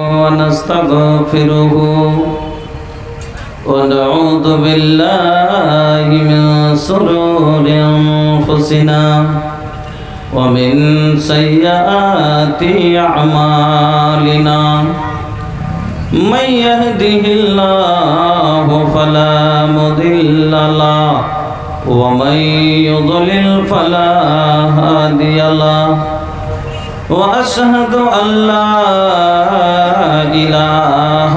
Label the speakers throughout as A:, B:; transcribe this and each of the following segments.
A: ونستغفره ونعوذ بالله من شرور أنفسنا ومن سيئات أعمالنا من يهده الله فلا مضل له ومن يضلل فلا هادي له وأشهد أن لا إله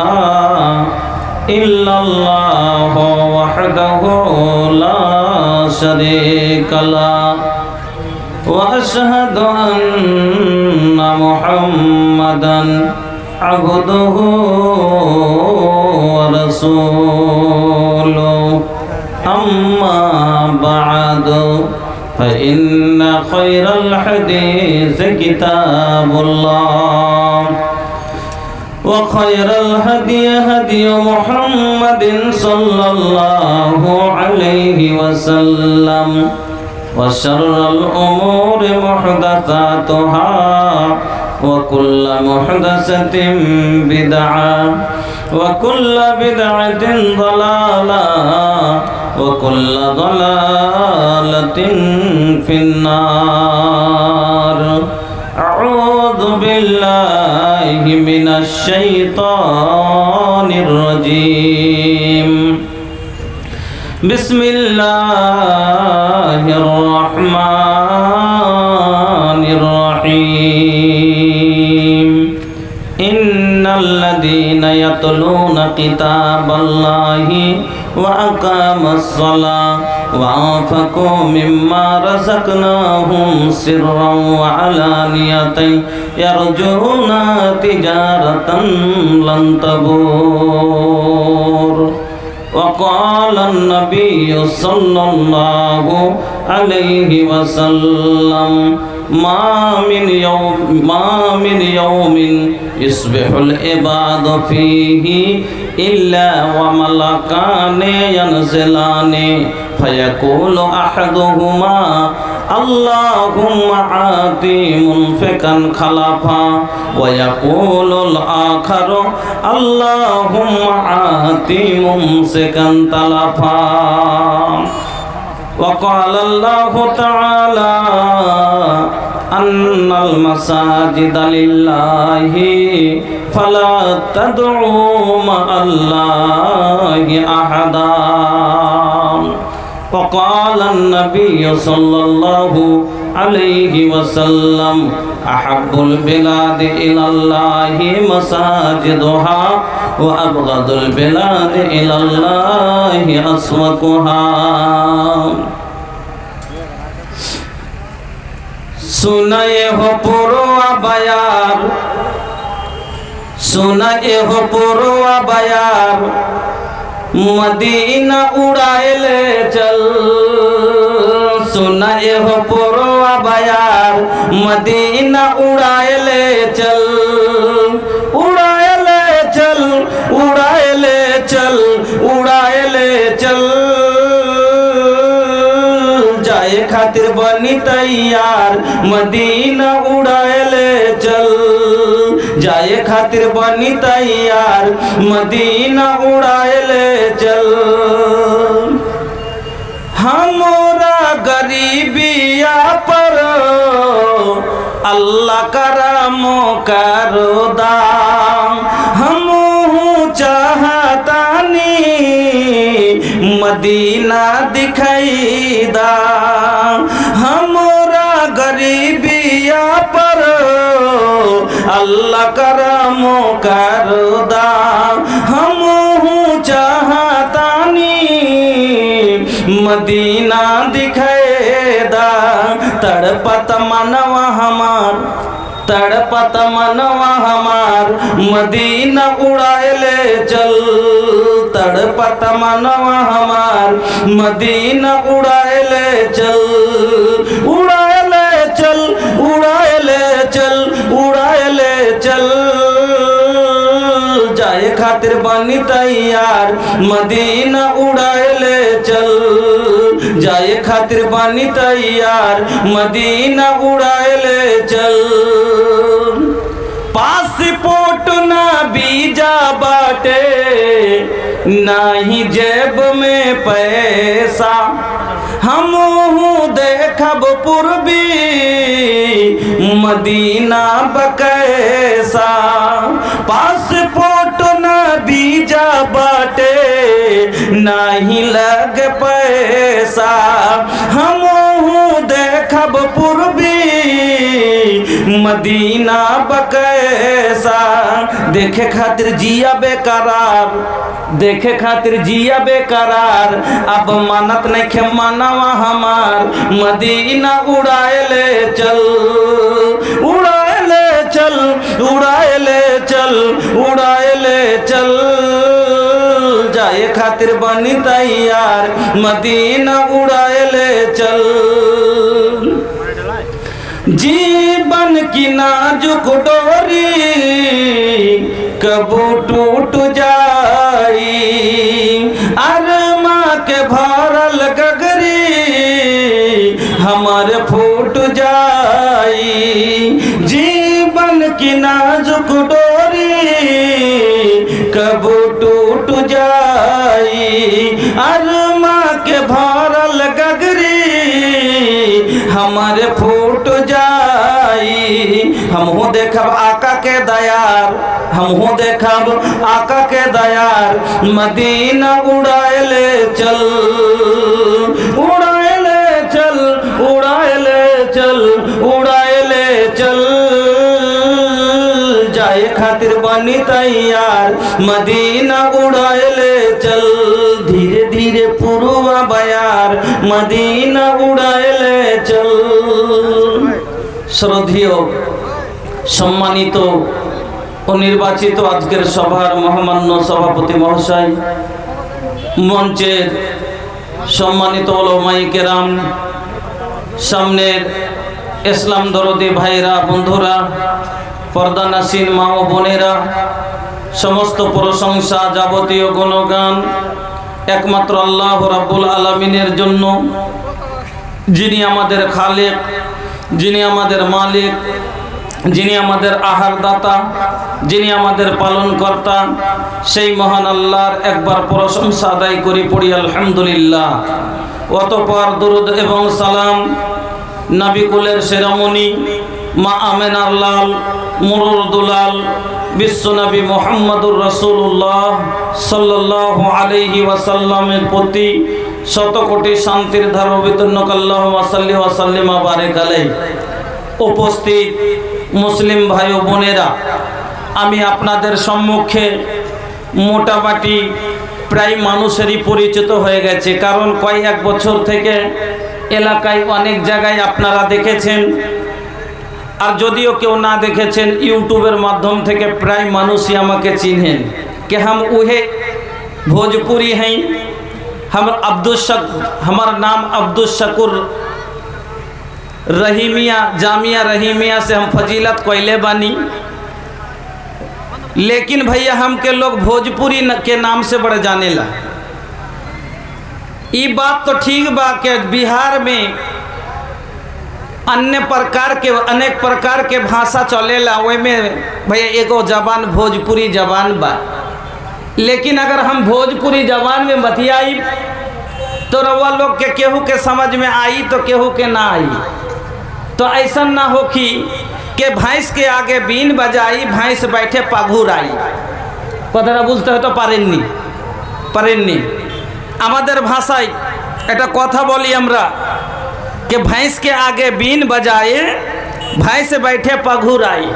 A: إلا الله وحده لا شريك له وأشهد أن محمدا عبده ورسوله أما بعد فإن خير الحديث كتاب الله وخير الهدي هدي محمد صلى الله عليه وسلم وشر الأمور محدثاتها وكل محدثة بدعة وكل بدعة ضلالة وكل ضلالة في النار أعوذ بالله من الشيطان الرجيم بسم الله الرحمن الرحيم إن الذين يتلون كتاب الله وأقاموا الصلاة وأنفقوا مما رزقناهم سرا وعلانية يرجون تجارة لن تبور وقال النبي صلى الله عليه وسلم ما من يوم يصبح العباد فيه إلا وملكان ينزلان فيقول أحدهما اللهم آتِ منفقا خلفا ويقول الآخر اللهم آتِ ممسكا تلفا وقال الله تعالى أن المساجد لله فلا تدعوا مع الله أحدا وقال النبي صلى الله عليه وسلم أحب البلاد إلى الله مساجدها وأبغض البلاد إلى الله أسواقها सुनाए हो पुरवा बयार सुनाए हो पुरवा बयार मदीना उड़ाए ले चल सुनाए हो पुरवा बयार मदीना उड़ाए ले चल उड़ाए ले चल उड़ाए ले चल उड़ाए ले चल जाए खातिर बनी तैयार मदीना उड़ाए ले चल जाए खातिर बनी तैयार मदीना उड़ाए ले चल हमरा गरीबिया पर अल्लाह करमो करो दाम हम चाहतानी मदीना दिखाई दा हमरा गरीबिया पर अल्लाह करमो करो दा हम चाहतानी मदीना दिखाई दा तड़पत मनवा हमार तड़पत मनवा हमार मदीना उड़ाए ले चल तड़पत मनवा हमार मदीना उड़ाए ले चल उड़ाए ले चल उड़ाए ले चल उड़ाए ले चल जाए खातिर बनी तैयार मदीना उड़ाए ले चल जाए खातिर बनी तैयार मदीना उड़ाए ले चल पासपोर्ट ना बाटे नहीं जेब में पैसा हम देखब पूर्वी मदीना बकैसा पासपोर्ट न वीजा बाटे नहीं लग पैसा हम देखब पूर्वी मदीना बकैसा देखे खातिर जिया बेकरार देखे खातिर जिया बेकरार अब मानत नहीं खे मानवा हमार मदीना उड़ाए ले चल उड़ाए ले चल उड़ाए ले चल उड़ाए ले चल जाए खातिर बनी तैयार मदीना उड़ाए ले चल जीवन की नाजुक डोरी कबू टूट जाई अरमा के भरल गगरी हमर फूट जाई जीवन की नाजुक डोरी कबू टूट जाई अरमा के भरल गगरी हमर फूट जाई हमहू देखब आका के दयार हमहू देखब आका के दयार मदीना उड़ाए ले चल उड़ाए ले चल उड़ाए ले चल उड़ाए ले चल जाए खातिर बनी तैयार मदीना उड़ाए ले चल धीरे धीरे पुरुवा बयार मदीना उड़ाए ले चल श्रद्धेय सम्मानित ও নির্বাচিত আজকের সভার মহামান্য সভাপতি মহাশয় মঞ্চের সম্মানিত ওলামায়ে কেরাম সামনের ইসলাম দরদি ভাইরা বন্ধুরা পর্দা নাসিন মা ও বোনেরা সমস্ত প্রশংসা যাবতীয় গুণগান একমাত্র আল্লাহ রাব্বুল আলামিনের জন্য যিনি আমাদের খালেক যিনি আমাদের মালিক যিনি আমাদের আহার দাতা যিনি আমাদের পালন কর্তা সেই মহান আল্লাহর একবার প্রশংসা আদায় করি পড়ি আলহামদুলিল্লাহ অতঃপর দরুদ এবং সালাম নবী কুলের শিরোমণি মা আমেনার লাল মুরুর দুলাল বিশ্ব নবী মুহাম্মদুর রাসূলুল্লাহ সাল্লাল্লাহু আলাইহি ওয়াসাল্লামের প্রতি শত কোটি শান্তির ধারা বিতর্ণ আল্লাহুম্মা সাল্লি ওয়া সাল্লিম ওয়া বারিক আলাইহি উপস্থিত মুসলিম ভাই ও বোনেরা আমি আপনাদের সম্মুখে মোটামুটি প্রায় মানুষেরই পরিচিত হয়ে গেছে কারণ কয়েক বছর থেকে এলাকায় অনেক জায়গায় আপনারা দেখেছেন আর যদিও কেউ না দেখেছেন ইউটিউবের মাধ্যম থেকে প্রায় মানুষই আমাকে চিনেন कि हम उहे भोजपुरी हैं हमारा नाम अब्दुल शकुर रहीमिया जामिया रहीमिया से हम फजीलत कोयले बानी लेकिन भैया हम के लोग भोजपुरी के नाम से बड़े जाने ला ये बात तो ठीक बा कि बिहार में अनेक प्रकार के भाषा चलेला वही में भैया एगो जबान भोजपुरी जबान बा लेकिन अगर हम भोजपुरी जबान में बतियाई तो रउआ लोग के केहू के समझ में आई तो केहू के ना आई तो ऐसा ना हो कि भैंस के आगे बीन बजाई भैंस बैठे पाघुर आई कतरा बुझते हो तो पारेननी आमादेर भाषाय एटा कथा बोली हमरा कि भैंस के आगे बीन बजाए भैंस बैठे पाघुर आई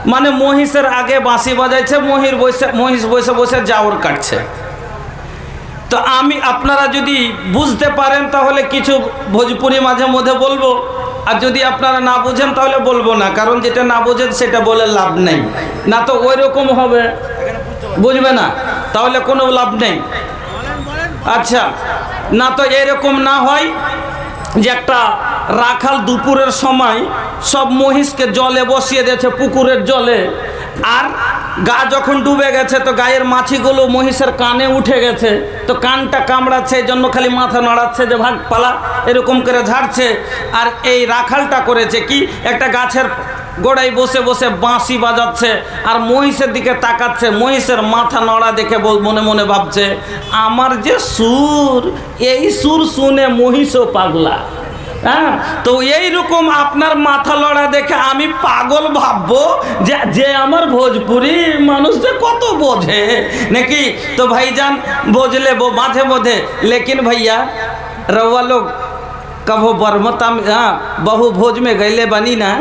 A: माने महिषेर आगे बाँशी बजाइछे महिष बসে বসে जावर काटছে तो आमी आपनारा यदि बुझते पारेन ताहले किछु भोजपुरी माझे मध्य बोलबो और यदि आपनारा ना बुझेन ताहले बोलबो ना कारण जेटा ना बुझेन सेटा बोले लाभ नहीं ना तो ओई रकम होबे बुझबे ना ताहले कोनो लाभ नहीं अच्छा ना तो एरकम ना হয় যে একটা রাখাল দুপুরের সময় সব মহিষকে জলে বসিয়ে দিয়েছে পুকুরের জলে আর গা যখন ডুবে গেছে তো গায়ের মাছিগুলো মহিষের কানে উঠে গেছে তো কানটা কামড়াচ্ছে এই জন্য খালি মাথা নাড়াচ্ছে যে ভাগ পালা এরকম করে ঝাড়ছে আর এই রাখালটা করেছে কি একটা গাছের গোড়ায় বসে বসে বাঁশি বাজাচ্ছে আর মহিষের দিকে তাকাচ্ছে, মহিষের মাথা নড়া দেখে মনে মনে ভাবছে আমার যে সুর, এই সুর শুনে মহিষও পাগলা। হ্যাঁ, তো এইরকম আপনার মাথা লড়া দেখে আমি পাগল ভাববো যে আমার ভোজপুরি মানুষ যে কত বোঝে নাকি। তো ভাইজান बोझले वो माथे मोधे, लेकिन भैया रवा लोग कभो बरमता में बहु भोज में गईले बनी ना,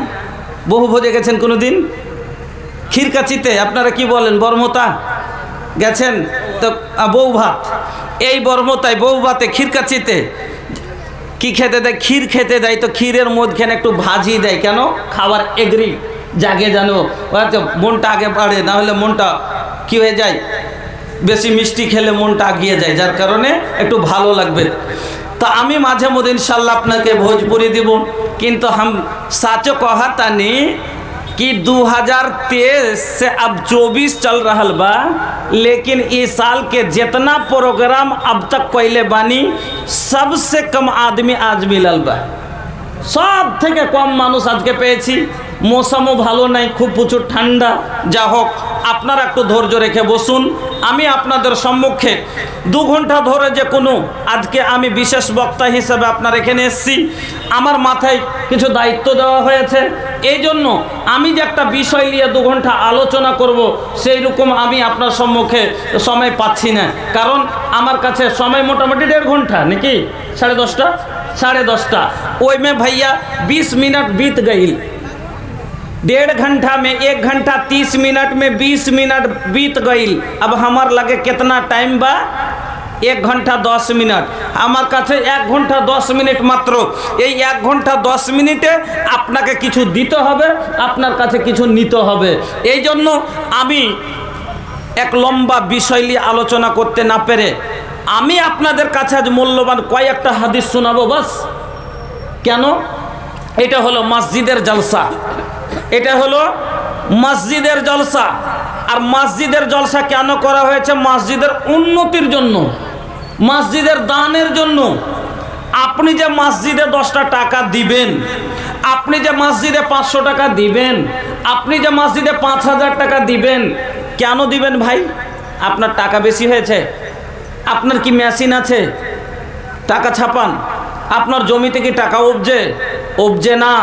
A: बहु भोजे गेছেন কোনো দিন? ক্ষীরকাচিতে আপনারা কি বলেন, বর্মতা গেছেন? তো বউ ভাত, এই বর্মতায় বউ ভাতে ক্ষীরকাচিতে কি খেতে দেয়? ক্ষীর খেতে দেয়। তো ক্ষীরের মধ্যখানে একটু ভাজি দেয়, কেন? খাবার এগ্রি জাগে, জানো মনটা আগে বাড়ে, না হলে মনটা কি হয়ে যায়, বেশি মিষ্টি খেলে মনটা আগিয়ে যায়, যার কারণে একটু ভালো লাগবে। तो आमी माझे मध्य इंशाल्लाह आपनाके भोजपुरी দিব, কিন্তু हम साचो कहतानी कि 2023 से अब 24 चल रहा बा, लेकिन इस साल के जितना प्रोग्राम अब तक पहले बानी सबसे कम आदमी आज मिलल बा, सब থেকে কম মানুষ আজকে পেয়েছি। মৌসুমও ভালো নাই, খুব প্রচুর ঠান্ডা। যা হোক আপনারা একটু ধৈর্য রেখে বসুন, আমি আপনাদের সম্মুখে 2 ঘন্টা ধরে যে কোনো আজকে আমি বিশেষ বক্তা হিসেবে আপনার এখানে এসেছি, আমার মাথায় কিছু দায়িত্ব দেওয়া হয়েছে। এই জন্য আমি যে একটা বিষয় নিয়ে 2 ঘন্টা আলোচনা করব সেই রকম আমি আপনার সম্মুখে সময় পাচ্ছি না, কারণ আমার কাছে সময় মোটামুটি 1.5 ঘন্টা নাকি 10:30 10:30 ওই में भैया 20 मिनट बीत गई। 1.5 घंटा में 1 घंटा 30 मिनट में 20 मिनट बीत गई। अब हमार लगे कितना टाइम बा? 1 घंटा 10 मिनट। हमार काছে 1 घंटा 10 मिनट मात्र। এই 1 ঘন্টা 10 মিনিটে আপনাকে কিছু দিতে হবে, আপনার কাছে কিছু নিতে হবে। এই জন্য আমি এক লম্বা বিষয় নিয়ে আলোচনা করতে না পেরে আমি আপনাদের কাছে আজ মূল্যবান কয়েকটা হাদিস শোনাবো বাস। কেন? এটা হলো মসজিদের জলসা, এটা হলো মসজিদের জলসা। আর মসজিদের জলসা কেন করা হয়েছে? মসজিদের উন্নতির জন্য, মসজিদের দানের জন্য। আপনি যে মসজিদে 10টা টাকা দিবেন, আপনি যে মসজিদে 500 টাকা দিবেন, আপনি যে মসজিদে 5000 টাকা দিবেন, কেন দিবেন ভাই? আপনার টাকা বেশি হয়েছে? আপনার কি মেশিন আছে টাকা ছাপান? আপনার জমিতে কি টাকা উপজে না।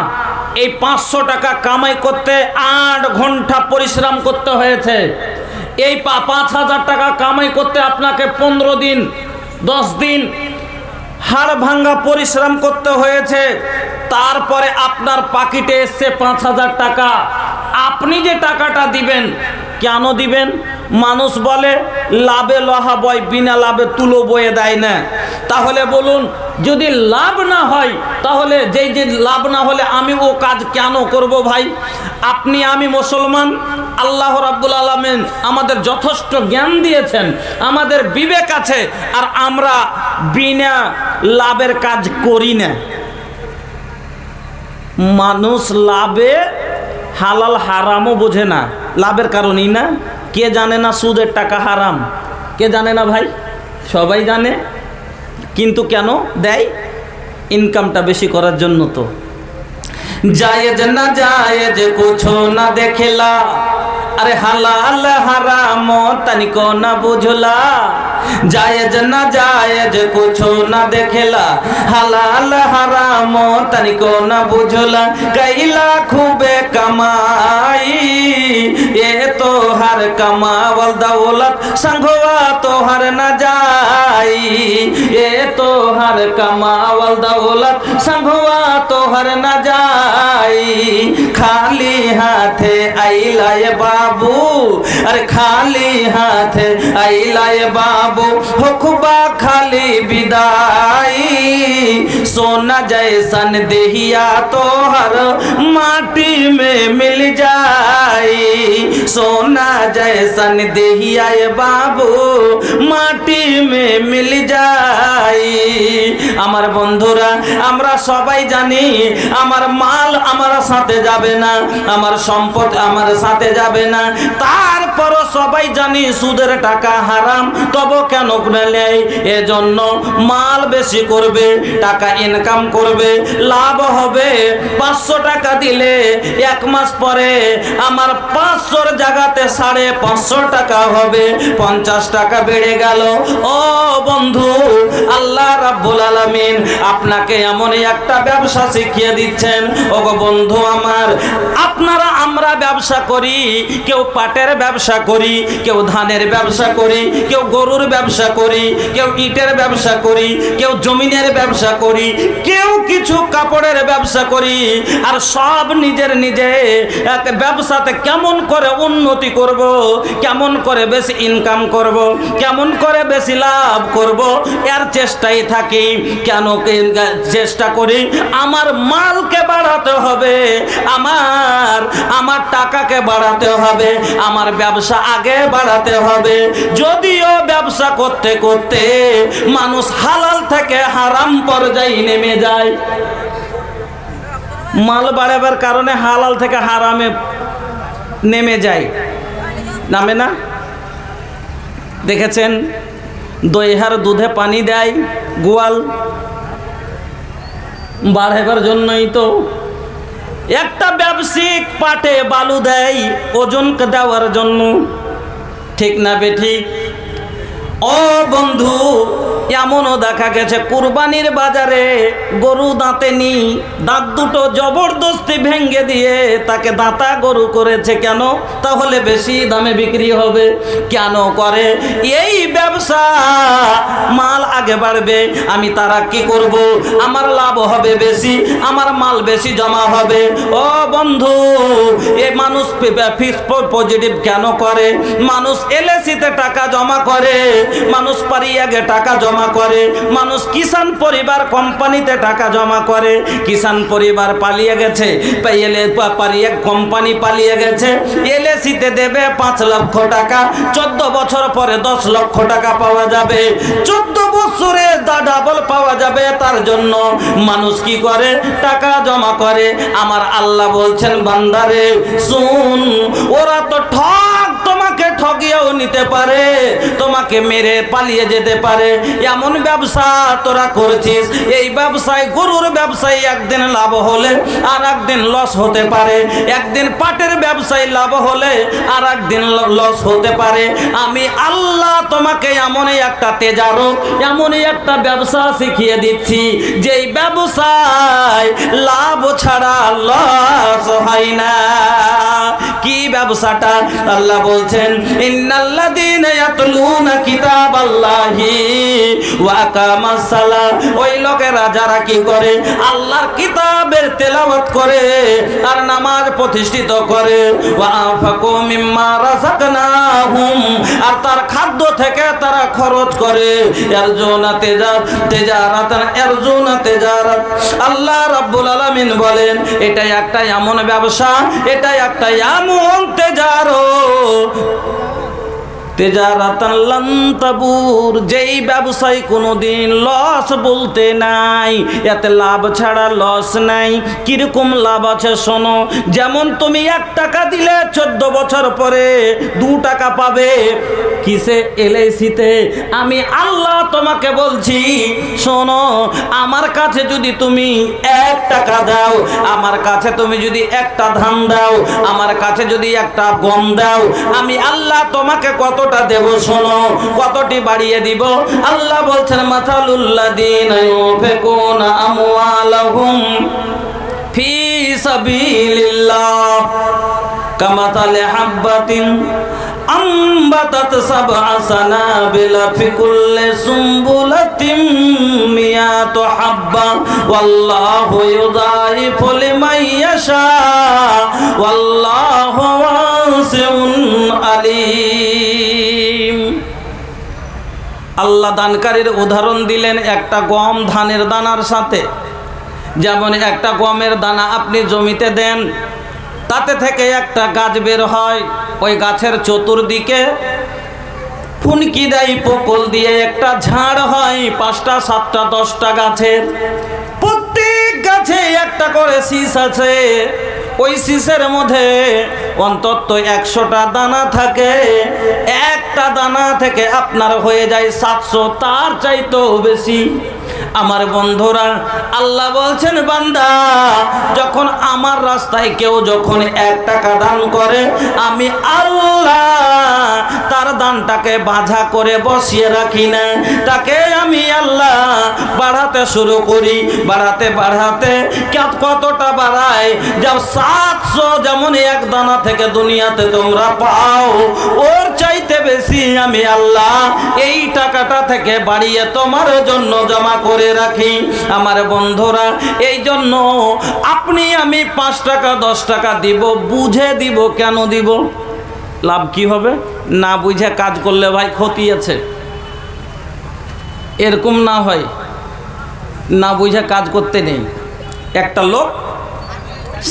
A: এই 500 টাকা কামাই করতে 8 ঘন্টা পরিশ্রম করতে হয়েছে। এই 5000 টাকা কামাই করতে আপনাকে 15 দিন 10 দিন হাড় ভাঙ্গা পরিশ্রম করতে হয়েছে। তারপরে আপনার পকেটে এসছে 5000 টাকা। আপনি যে টাকাটা দিবেন, কেন দিবেন? মানুষ বলে লাভে লোহা বয়, বিনা লাভে তুলো বয়ে দেয় না। তাহলে বলুন, যদি লাভ না হয় তাহলে যে লাভ না হলে আমি ও কাজ কেন করব ভাই? আপনি আমি মুসলমান, আল্লাহ রাব্বুল আলামিন আমাদের যথেষ্ট জ্ঞান দিয়েছেন, আমাদের বিবেক আছে, আর আমরা বিনা লাভের কাজ করি না। মানুষ লাভে হালাল হারামও বোঝে না, লাভের কারণেই না। কে জানে না সুদের টাকা হারাম? কে জানে না ভাই? সবাই জানে, কিন্তু কেন দেয়? ইনকামটা বেশি করার জন্য। তো জায়েজ না জায়েজ কুছো না দেখলা, अरे हलाल हराम तनिको न बुझला, जायज न जायज कुछो न देखेला, हलाल हराम तनिको न बुझला, कैला खूबे कमाई ये तो हर कमावल दौलत संघवा तो हर न जाई, ये तो हर कमावल दौलत संघवा तो हर न जाई, खाली हाथे आइला ये बाबू, अरे खाली हाथ आइला ये बाबू, हुक्बा खाली विदाई, सोना जैसन देहिया तो हर माटी में मिल जाई, सोना जैसन देहिया ये बाबू माटी में मिल जाई। আমার বন্ধুরা, আমরা সবাই জানি আমার মাল আমার সাথে যাবে না, আমার সম্পদ আমার সাথে যাবে না, তারপরও সবাই জানি সুদের টাকা হারাম, তবে কেন নেয়? এজন্য মাল বেশি করবে, টাকা ইনকাম করবে, লাভ হবে। 500 টাকা দিলে 1 মাস পরে আমার 500-র জায়গাতে 550 টাকা হবে, 50 টাকা বেড়ে গেল। ও বন্ধু, আল্লাহ রাব্বুল আলামিন আপনাকে এমনই একটা ব্যবসা শিখিয়ে দিচ্ছেন। ওগো বন্ধু আমার, আমরা ব্যবসা করি, কেউ পাটের ব্যবসা করি, কেউ ধানের ব্যবসা করি, কেউ গরুর ব্যবসা করি, কেউ ইটের ব্যবসা করি, কেউ জমিনের ব্যবসা করি, কেউ কিছু কাপড়ের ব্যবসা করি। আর সব নিজের এক ব্যবসাতে কেমন করে উন্নতি করব, কেমন করে বেশি ইনকাম করব, কেমন করে বেশি লাভ করব, এর চেষ্টাই থাকি। কেন চেষ্টা করি? আমার মালকে বাড়াতে হবে, আমার টাকাকে বাড়াতে হবে, আমার ব্যবসা আগে বাড়াতে হবে। যদিও ব্যবসা করতে করতে মানুষ হালাল থেকে হারাম পর্যায়ে নেমে যায়। মাল বাড়াবার কারণে হালাল থেকে হারামে নেমে যায়, নামে না? দেখেছেন, দইহার দুধে পানি দেয় গোয়াল বাড়াবার জন্যই তো। একটা ব্যবসায়িক পাটে বালু দেয় ওজন দেওয়ার জন্য, ঠিক না বেঠিক? ও বন্ধু, এমনও দেখা গেছে কুরবানির বাজারে গরু দাঁতেনি, দাঁত দুটো জবরদস্তি ভেঙে দিয়ে তাকে দাঁতা গরু করেছে। কেন? তাহলে বেশি দামে বিক্রি হবে। কেন করে? এই ব্যবসা, মাল আগে বাড়বে, আমি তারা কি করব, আমার লাভ হবে বেশি, আমার মাল বেশি জমা হবে। ও বন্ধু, এ মানুষ ফিক্সড পজিটিভ কেন করে? মানুষ এলআইসিতে টাকা জমা করে, মানুষ পারিয়াগে টাকা জমা করে, মানুষ কিষাণ পরিবার কোম্পানিতে টাকা জমা করে। কিষাণ পরিবার পালিয়ে গেছে, কোম্পানি পালিয়ে গেছে, এলআইসিতে দেবে 5 লক্ষ টাকা, 14 বছর পরে 10 লক্ষ টাকা পাওয়া যাবে, 14 বছরে ডাবল পাওয়া যাবে। তার জন্য মানুষ কি করে? টাকা জমা করে। আমার আল্লাহ বলছেন, বান্দারে শুন, ওরা তো তোমাকে ঠকিয়েও নিতে পারে, তোমাকে মেরে পালিয়ে যেতে পারে। এমন ব্যবসা তোরা করছিস, এই ব্যবসায়, গরুর ব্যবসায় একদিন লাভ হলে আর একদিন লস হতে পারে, একদিন পাটের ব্যবসায় লাভ হলে আর একদিন লস হতে পারে। আমি আল্লাহ তোমাকে এমনই একটা তেজারত, এমনই একটা ব্যবসা শিখিয়ে দিচ্ছি, যেই ব্যবসায় লাভ ছাড়া লস হয় না। কি ব্যবসাটা? আল্লাহ বলছেন, ইন্নাল্লাযীনা ইয়াতলুনা কিতাবাল্লাহি ওয়া আকামাস সালাহ, ওই লোকেরা যারা কি করে? আল্লাহর কিতাবের তেলাওয়াত করে আর নামাজ প্রতিষ্ঠিত করে। ওয়া আনফাকু মিম্মা রাযাকনাহুম, আর তার খাদ্য থেকে তারা খরচ করে। ইয়ারজুনা তিজারাত। আল্লাহ রাব্বুল আলামিন বলেন, এটা একটা এমন ব্যবসা, এটা একটা এমন তেজারাতান লান তাবুর, যেই ব্যবসায় কোনোদিন লস বলতে নাই, এতে লাভ ছাড়া লস নাই। কিরকম লাভ আছে শোনো। যেমন তুমি 1 টাকা দিলে 14 বছর পরে 2 টাকা পাবে। কিসে? এলআইসিতে। আমি আল্লাহ তোমাকে বলছি, শোনো, আমার কাছে যদি তুমি 1 টাকা দাও, আমার কাছে তুমি যদি 1টা ধান দাও, আমার কাছে যদি 1টা গম দাও, আমি আল্লাহ তোমাকে কতটা দেব? শোনো, কতটি বাড়িয়ে দিব। আল্লাহ বলছেন, মাতালুল্লাযীনা ইউনফিকুনা আমওয়ালাহুম ফি সাবিলিল্লাহ কামাতালি হাব্বাতিন আম্বাতাত 7 সানাবিলা ফি কুল্লি সুম্বুলাতিন মিয়াতু হাব্বা ওয়াল্লাহু ইউযাইফু লিমান ইয়াশা ওয়াল্লাহু ওয়াসিউন আলীম। আল্লাহ দানকারীর উদাহরণ দিলেন একটা গম ধানের দানার সাথে। যেমন একটা গমের দানা আপনি জমিতে দেন, তাতে থেকে একটা গাছ বের হয়, ওই গাছের চতুর্দিকে ফুনকি দেয়, পোকল দিয়ে একটা ঝাড় হয়, 5টা 7টা 10টা গাছের, প্রত্যেক গাছে একটা করে শীষ আছে। ওই শীষের মধ্যে অন্তত 100টা দানা থাকে। একটা দানা থেকে আপনার হয়ে যায় 700, তার চাইতেও বেশি। আমার বন্ধুরা, আল্লাহ বলছেন বান্দা যখন আমার রাস্তায় কেউ যখন 1 টাকা দান করে, আমি আল্লাহ তার দানটাকে বাঁধা করে বসিয়ে রাখি না, তাকে আমি আল্লাহ বাড়াতে শুরু করি। বাড়াতে বাড়াতে কতটা বাড়ায়, যা 700 যেমন 1 দানা থেকে দুনিয়াতে তোমরা পাও, ওর চাইতে বেশি আমি আল্লাহ এই টাকাটা থেকে বাড়িয়ে তোমার জন্য জমা করে রাখি। আমার বন্ধুরা, এই জন্য আপনি আমি 5 টাকা 10 টাকা দিব, বুঝে দিব। কেন দিব? লাভ কি হবে? না বুঝে কাজ করলে ভাই ক্ষতি আছে। এরকম না হয়, না বুঝে কাজ করতে নেই। একটা লোক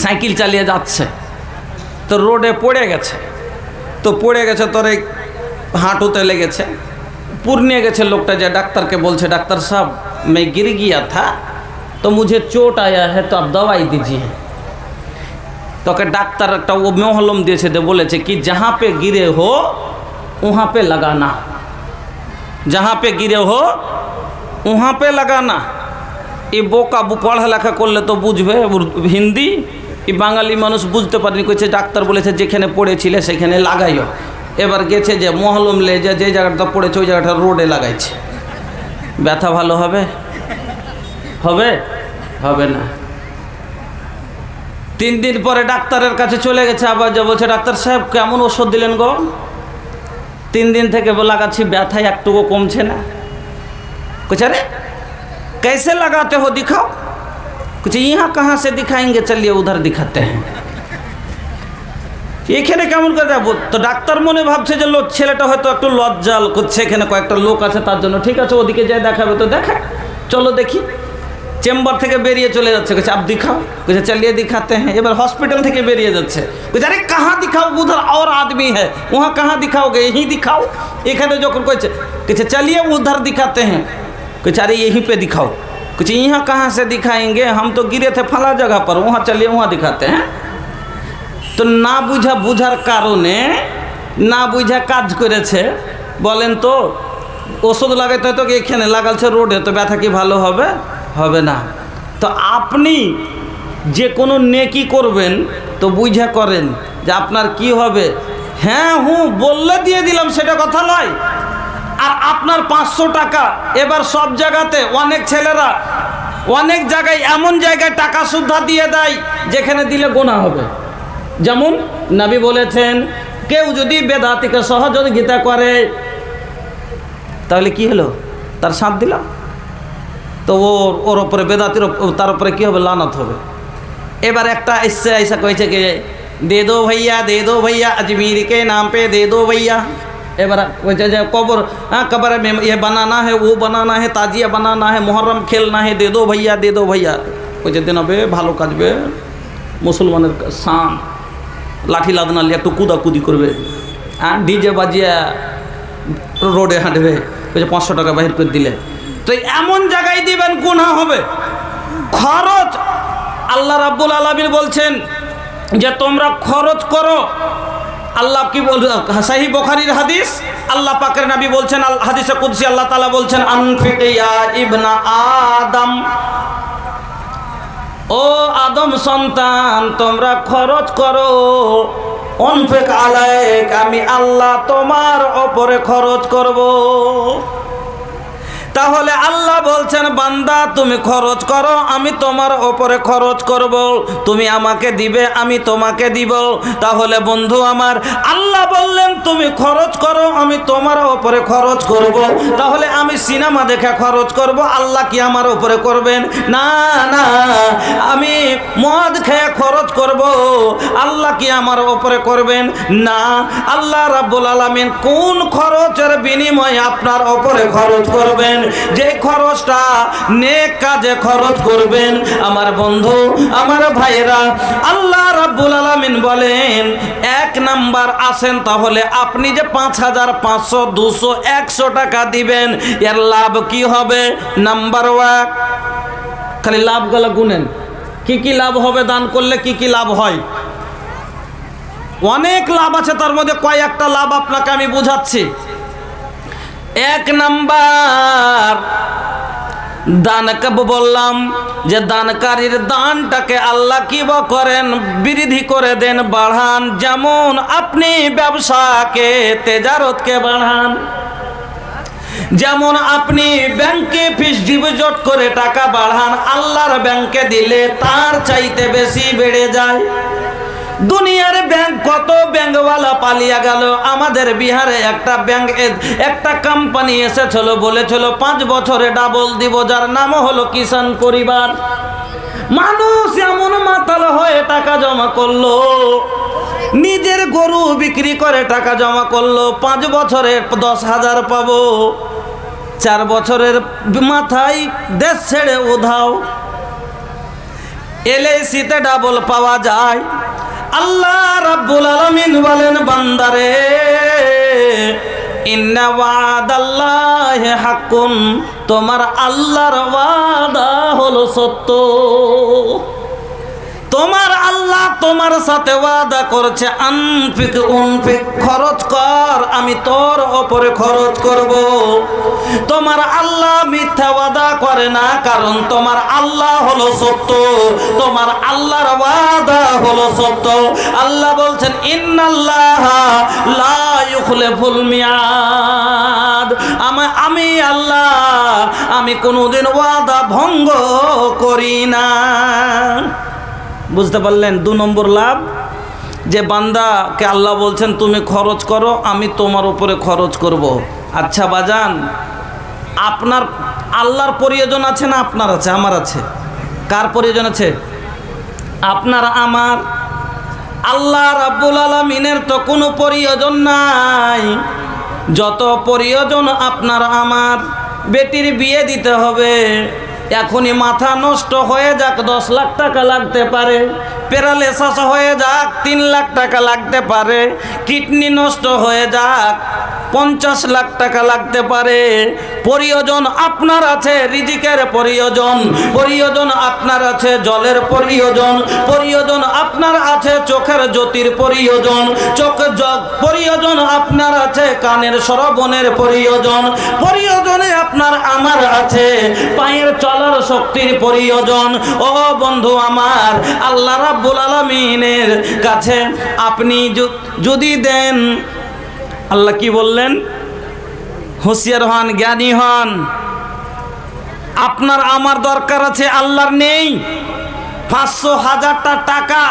A: সাইকেল চালিয়ে যাচ্ছে, তো রোডে পড়ে গেছে। তো পড়ে গেছে, তোর এই হাঁটুতে লেগেছে, পুরনিয়ে গেছে লোকটা, যে ডাক্তারকে বলছে, ডাক্তার साहब मैं गिर गया था तो मुझे चोट आया है, तो आप दवाई दीजिए। তোকে ডাক্তার একটা ও মহলম দিয়েছে, বলেছে কি जहाँ पे गिरे हो वहाँ पे लगाना, जहाँ पे गिरे हो वहाँ पे लगाना। এই বোকা পড়ালেখা করলে তো বুঝবে হিন্দি, এই বাঙালি মানুষ বুঝতে পারেনি। কইছে ডাক্তার বলেছে যেখানে পড়েছিলে সেখানে লাগাইও। এবার গেছে যে মহলম লে যে জায়গাটা পড়েছে ওই জায়গাটা রোডে লাগাইছে। ব্যথা ভালো হবে? হবে? হবে না। 3 দিন পরে ডাক্তারের কাছে চলে গেছে, আবার যে বলছে ডাক্তার সাহেব কেমন ওষুধ দিলেন গো? 3 दिन থেকে লাগাচ্ছি, ব্যথা একটুকু কমছে না। कुछ अरे कैसे लगाते हो, दिखाओ। कुछ यहाँ कहाँ से दिखाएंगे, चलिए उधर दिखाते हैं। এখানে কেমন করে দেবো? তো ডাক্তার মনে ভাবছে যে লোক ছেলেটা হয়তো একটু লজ্জাল করছে, এখানে কয়েকটা লোক আছে তার জন্য, ঠিক আছে ওদিকে যাই দেখাবে, তো দেখা চলো দেখি। চেম্বার থেকে বেরিয়ে চলে যাচ্ছে, कुछ आप दिखाओ, कुछ चलिए दिखाते हैं। এবার হসপিটাল থেকে বেরিয়ে যাচ্ছে, कुछ अरे कहाँ दिखाओ, उधर और आदमी है, वहाँ कहाँ दिखाओगे, यहीं दिखाओ। এখানে যখন কইছে कुछ चलिए उधर दिखाते हैं, कुछ अरे यहीं पे दिखाओ, कुछ यहाँ कहाँ से दिखाएंगे, हम तो गिरे थे फला जगह पर, वहाँ चलिए वहाँ दिखाते हैं। তো না বুঝা বুঝার কারণে না বুঝা কাজ করেছে। বলেন তো ওষুধ লাগাইতে হয়তো এখানে লাগালছে রোডে, তো ব্যথা কি ভালো হবে? হবে না। তো আপনি যে কোনো নেকি করবেন তো বুঝা করেন যে আপনার কি হবে। হ্যাঁ হুঁ বললে দিয়ে দিলাম সেটা কথা নয়। আর আপনার 500 টাকা এবার সব জায়গাতে অনেক ছেলেরা অনেক জায়গায় এমন জায়গায় টাকা সুদ্ধা দিয়ে দেয় যেখানে দিলে গোনা হবে। যেমন নবী বলেছেন কেউ যদি বেদাতিকে সহযোগিতা করে তাহলে কি হলো, তার সাথ দিলাম, তো ওর ওপরে বেদাতির তার উপরে কী হবে, লানত হবে। এবার একটা इससे ऐसा কইছে कि दे दो भैया अजमीर के नाम पे दे दो भैया। এবার কইছে যে কবর कब्र में ये बनाना है, वो बनाना है, ताजिया बनाना है, मुहर्रम खेलना है, दे दो भैया। কইছে দিন হবে ভালো কাজবে, মুসলমানের শান, লাঠি লাদনা নিয়ে একটু কুদাকুদি করবে, ডিজে বাজিয়ে রোডে হাঁটবে, কইছে 500 টাকা বাহির করে দিলে। তো এমন জায়গায় দিবেন গুনাহ হবে। খরচ আল্লাহ রাব্বুল আলামিন বলছেন যে তোমরা খরচ করো। আল্লাহ কি বল, সহিহ বুখারীর হাদিস, আল্লাহ পাকের নবী বলছেন, হাদিসে কুদসি আল্লাহ তাআলা বলছেন আনফিক ইয়া ইবনা আদম, ও আদম সন্তান তোমরা খরচ করো। অনফিক আলাইক, আমি আল্লাহ তোমার ওপরে খরচ করব। তাহলে আল্লাহ বলছেন বান্দা তুমি খরচ করো, আমি তোমার ওপরে খরচ করব, তুমি আমাকে দিবে, আমি তোমাকে দিব। তাহলে বন্ধু আমার, আল্লাহ বললেন তুমি খরচ করো, আমি তোমার ওপরে খরচ করব। তাহলে আমি সিনেমা দেখে খরচ করব, আল্লাহ কি আমার ওপরে করবেন? না না। আমি মদ খেয়ে খরচ করব, আল্লাহ কি আমার ওপরে করবেন? না। আল্লাহ রাব্বুল আলামিন কোন খরচের বিনিময়ে আপনার ওপরে খরচ করবেন? যে খরচটা নেক কাজে খরচ করবেন। আমার বন্ধু আমার ভাইরা, আল্লাহ রাব্বুল আলামিন বলেন 1 নাম্বার আসেন, তাহলে আপনি যে 5,500 200 100 টাকা দিবেন, এর লাভ কি হবে? নাম্বার 1, খালি লাভগুলো গুনেন, কি কি লাভ হবে দান করলে, কি কি লাভ হয়। অনেক লাভ আছে, তার মধ্যে কয়েকটা লাভ আপনাকে আমি বোঝাচ্ছি। এক নাম্বার দানকে বললাম যে দানকারীর দানটাকে আল্লাহ কি করেন, বৃদ্ধি করে দেন, বাড়ান। যেমন আপনি ব্যবসাকে, তেজারতকে বাড়ান, যেমন আপনি ব্যাংকে ফিক্সড ডিপোজিট করে টাকা বাড়ান, আল্লাহর ব্যাংকে দিলে তার চাইতে বেশি বেড়ে যায়। দুনিয়ার ব্যাংক, কত ব্যাংকওয়ালা পালিয়ে গেল। আমাদের বিহারে একটা ব্যাংক, একটা কোম্পানি এসেছিল, বলেছিল 5 বছরে ডাবল দিব, যার নাম হলো কিষাণ পরিবার। মানুষ এমন মাতাল হয়ে টাকা জমা করলো, নিজের গরু বিক্রি করে টাকা জমা করলো, 5 বছরে 10,000 পাবো, 4 বছরের মাথায় দেশ ছেড়ে উধাও। LIC-তে ডাবল পাওয়া যায়। আল্লাহ রাব্বুল আলামিন বলেন, বান্দারে ইন্না ওয়াদাল্লাহি হাক্কুন, তোমার আল্লাহর ওয়াদা হলো সত্য। তোমার আল্লাহ তোমার সাথে ওয়াদা করছে, আনফিক উনফিক, খরচ কর, আমি তোর উপরে খরচ করব। তোমার আল্লাহ মিথ্যা ওয়াদা করে না, কারণ তোমার আল্লাহ হলো সত্য, তোমার আল্লাহর ওয়াদা হলো সত্য। আল্লাহ বলছেন, ইন্নাল্লাহা লা ইউখলিফুল মিয়াদ, আমি আল্লাহ, আমি কোনোদিন ওয়াদা ভঙ্গ করি না। বুঝতে পারলেন? 2 নম্বর লাভ, যে বান্দাকে আল্লাহ বলছেন তুমি খরচ করো, আমি তোমার উপরে খরচ করব। আচ্ছা বাজান, আপনার আল্লাহর প্রয়োজন আছে না আপনার আছে? আমার আছে। কার প্রয়োজন আছে? আপনার আমার। আল্লাহ রাব্বুল আলামিনের তো কোনো প্রয়োজন নাই। যত প্রয়োজন আপনার আমার। বেটির বিয়ে দিতে হবে, এখনই মাথা নষ্ট হয়ে যাক 10 লাখ টাকা লাগতে পারে, প্যারালাইসিস হয়ে যাক 3 লাখ টাকা লাগতে পারে, কিডনি নষ্ট হয়ে যাক 50 লাখ টাকা লাগতে পারে। প্রয়োজন আপনার আছে, রিজিকের প্রয়োজন, প্রয়োজন আপনার আছে, জলের প্রয়োজন, প্রয়োজন আপনার আছে, চোখের জ্যোতির প্রয়োজন, প্রয়োজন আপনার আছে, কানের শ্রবণের প্রয়োজন, প্রয়োজনে আপনার আমার আছে, পায়ের চলার শক্তির প্রয়োজন। ও বন্ধু আমার, আল্লাহ রাব্বুল আলামিনের কাছে আপনি যদি দেন, আল্লাহ কি বললেন? হুঁশিয়ার হন, জ্ঞানী হন। আপনার আমার দরকার আছে, আল্লাহর নেই। 500,000টা টাকা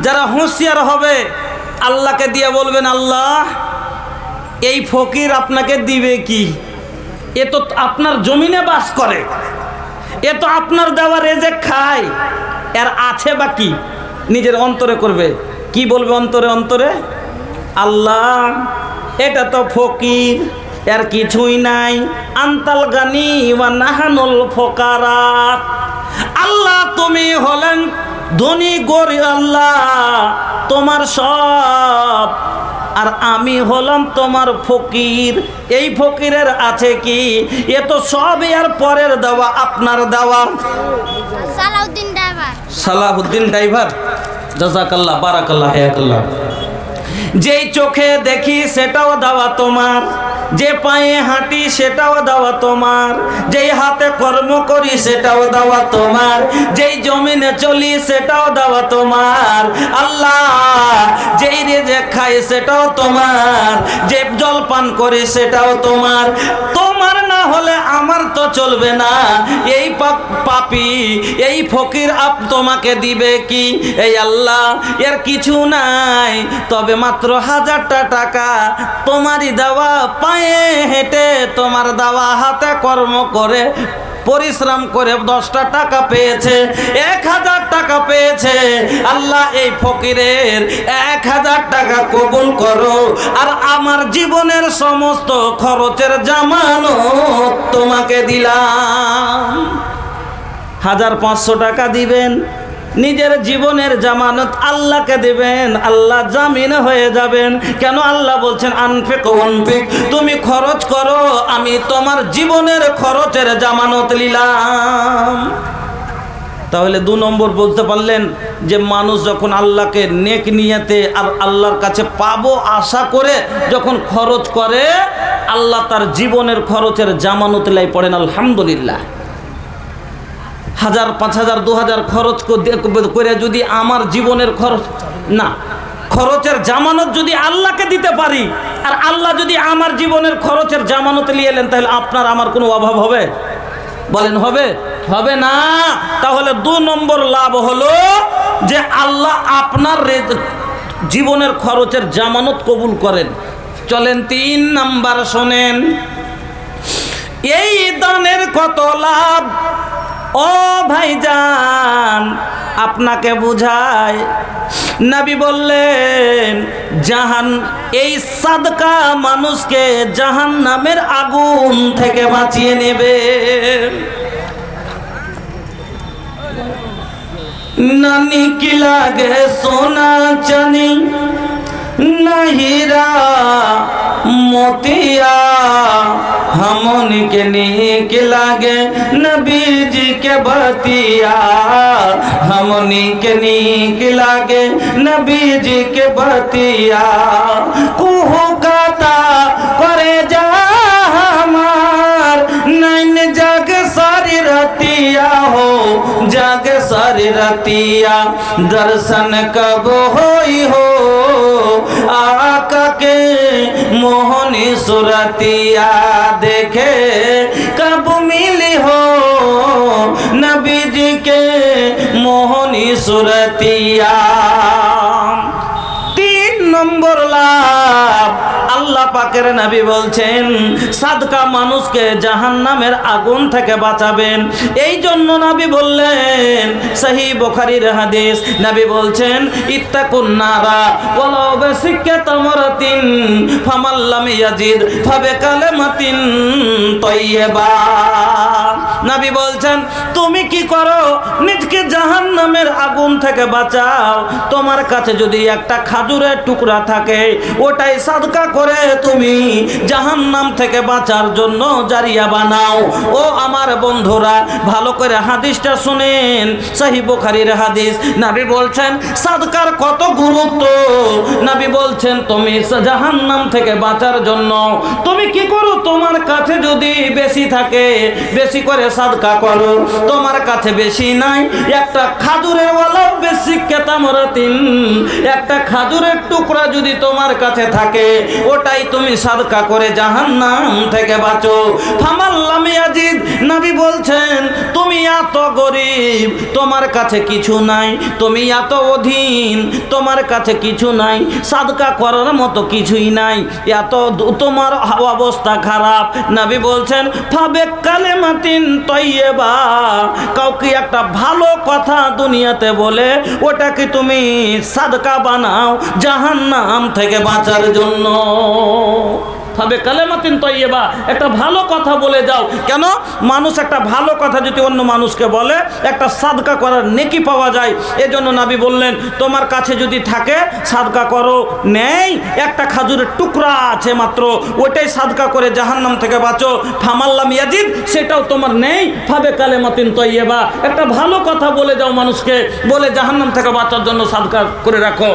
A: যারা হুঁশিয়ার হবে, আল্লাহকে দিয়ে বলবেন, আল্লাহ এই ফকির আপনাকে দিবে কি? এ তো আপনার জমিনে বাস করে, এ তো আপনার দেওয়া রেজেক খায়, এর আছে বা কি? নিজের অন্তরে করবে। কি বলবে অন্তরে? অন্তরে, আল্লাহ এটা তো ফকির, এর কিছুই নাই। আনতাল গানি ওয়া নাহানুল ফকারা। আল্লাহ তুমি হলেন ধনী গরিব, আল্লাহ তোমার সব, আর আমি হলাম তোমার ফকির। এই ফকিরের আছে কি? এ তো সব এর পরের দেওয়া, আপনার দেওয়া। সালাউদ্দিন ড্রাইভার, জাযাকাল্লাহ, বারাকাল্লাহ, হায়াকাল্লাহ। যেই চোখে দেখি সেটাও দেওয়া তোমার, যে পায়ে হাঁটি সেটাও দেওয়া তোমার, যেই হাতে কর্ম করি সেটাও দেওয়া তোমার, যেই জমিনে চলি সেটাও দেওয়া তোমার। আল্লাহ যেই রেজেক খাই সেটাও তোমার, যে জল পান করি সেটাও তোমার। তোমার না হলে আমার তো চলবে না। এই পাপী, এই ফকির তোমাকে দিবে কি? এই আল্লাহ এর কিছু নাই, তবে মাত্র 1000টা টাকা তোমারই দেওয়া, পায়ে হেঁটে তোমার দেওয়া, হাতে কর্ম করে পরিশ্রম করে 10টা টাকা পেয়েছে, 1000 টাকা পেয়েছে। আল্লাহ এই ফকিরের 1000 টাকা কবুল করো, আর আমার জীবনের সমস্ত খরচের জামানত তোমাকে দিলাম। 1500 টাকা দিবেন, নিজের জীবনের জামানত আল্লাহকে দেবেন, আল্লাহ জামিন হয়ে যাবেন। কেন? আল্লাহ বলছেন আনফিক ওয়ানফিক, তুমি খরচ করো, আমি তোমার জীবনের খরচের জামানত নিলাম। তাহলে 2 নম্বর বলতে পারলেন যে মানুষ যখন আল্লাহকে নেক নিয়তে আর আল্লাহর কাছে পাবো আশা করে যখন খরচ করে, আল্লাহ তার জীবনের খরচের জামানত লাই পড়েন আলহামদুলিল্লাহ। 1000, 5000, 2000 খরচ করে যদি আমার জীবনের খরচের জামানত যদি আল্লাহকে দিতে পারি, আর আল্লাহ যদি আমার জীবনের খরচের জামানত নিয়ে এলেন, তাহলে আপনার আমার কোনো অভাব হবে? বলেন হবে? হবে না। তাহলে 2 নম্বর লাভ হলো যে আল্লাহ আপনার জীবনের খরচের জামানত কবুল করেন। চলেন 3 নাম্বার শোনেন, এই দানের কত লাভ ও ভাইজান আপনাকে বুঝায়। নবী বললেন এই সাদকা মানুষকে জাহান্নামের আগুন থেকে বাঁচিয়ে নেবে। নানি কি লাগে সোনা চানি না हीरा मोतिया, हमन के नीक लागे नबी जी के बतिया, हमन के नीक लागे नबी जी के बतिया। कुहू काता करे जा हमार नैन जग सारी रतिया हो, जग सारी रतिया दर्शन कब होई हो, आका के मोहनी सुरतिया देखे कब मिली हो, नबी जी के मोहनी सुरतिया। 3 নম্বর লাভ আল্লাহ পাকের নবী বলছেন সাদকা মানুষকে জাহান্নামের আগুন থেকে বাঁচাবেন। এই জন্য নবী বললেন, সহিহ বুখারীর হাদিস, নবী বলছেন ইত্তাকুন নারা ওয়ালাউ বিসিক্কাতি তামরাতিন ফামাল্লাম ইয়াজিদ ফাবিকালিমাতিন তাইয়্যিবা। নবী বলছেন তুমি কি করো, নিজকে জাহান্নামের আগুন থেকে বাঁচাও। তোমার কাছে যদি একটা খাজুরের টুকরা থাকে, ওটাই সাদকা করে তুমি জাহান্নাম থেকে বাঁচার জন্য জারিয়া বানাও। ও আমার বন্ধুরা, ভালো করে হাদিসটা শুনেন, সহিহ বুখারীর হাদিস। নবী বলছেন সাদকার কত গুরুত্ব। নবী বলছেন তুমি জাহান্নাম থেকে বাঁচার জন্য তুমি কি করো, তোমার কাছে যদি বেশি থাকে বেশি করে সাদকা করো। তোমার কাছে বেশি নাই, একটা খাজুরের ওয়ালাও বেশি কেতামরাতিন, একটা খাজুরের টুকরা যদি তোমার কাছে থাকে, ওটাই তুমি সাদকা করে জাহান্নাম থেকে বাঁচো। ফামাল্লাম ইয়াজিদ, নবী বলছেন তুমি এত গরিব, তোমার কাছে কিছু নাই, তুমি এত অধীন, তোমার কাছে কিছু নাই, সাদকা করার মতো কিছুই নাই, এত তোমার অবস্থা খারাপ। নবী বলছেন ফাবিকালিমাতিন তাইয়্যিবা, কাউকে একটা ভালো কথা দুনিয়াতে বলে ওটাকে তুমি সাদকা বানাও জাহান্নাম থেকে বাঁচার জন্য। ফাবিকালিমাতিন তাইয়্যিবা, একটা ভালো কথা বলে যাও। কেন? মানুষ একটা ভালো কথা যদি অন্য মানুষকে বলে, একটা সাদকা করার নেকি পাওয়া যায়। এজন্য নবী বললেন তোমার কাছে যদি থাকে সাদকা করো। নেই, একটা খাজুরের টুকরা আছে মাত্র, ওটাই সাদকা করে জাহান্নাম থেকে বাঁচো। ফামাল্লাম ইয়াজিদ, সেটাও তোমার নেই, ফাবিকালিমাতিন তাইয়্যিবা, একটা ভালো কথা বলে যাও মানুষকে, বলে জাহান্নাম থেকে বাঁচার জন্য সাদকা করে রাখো।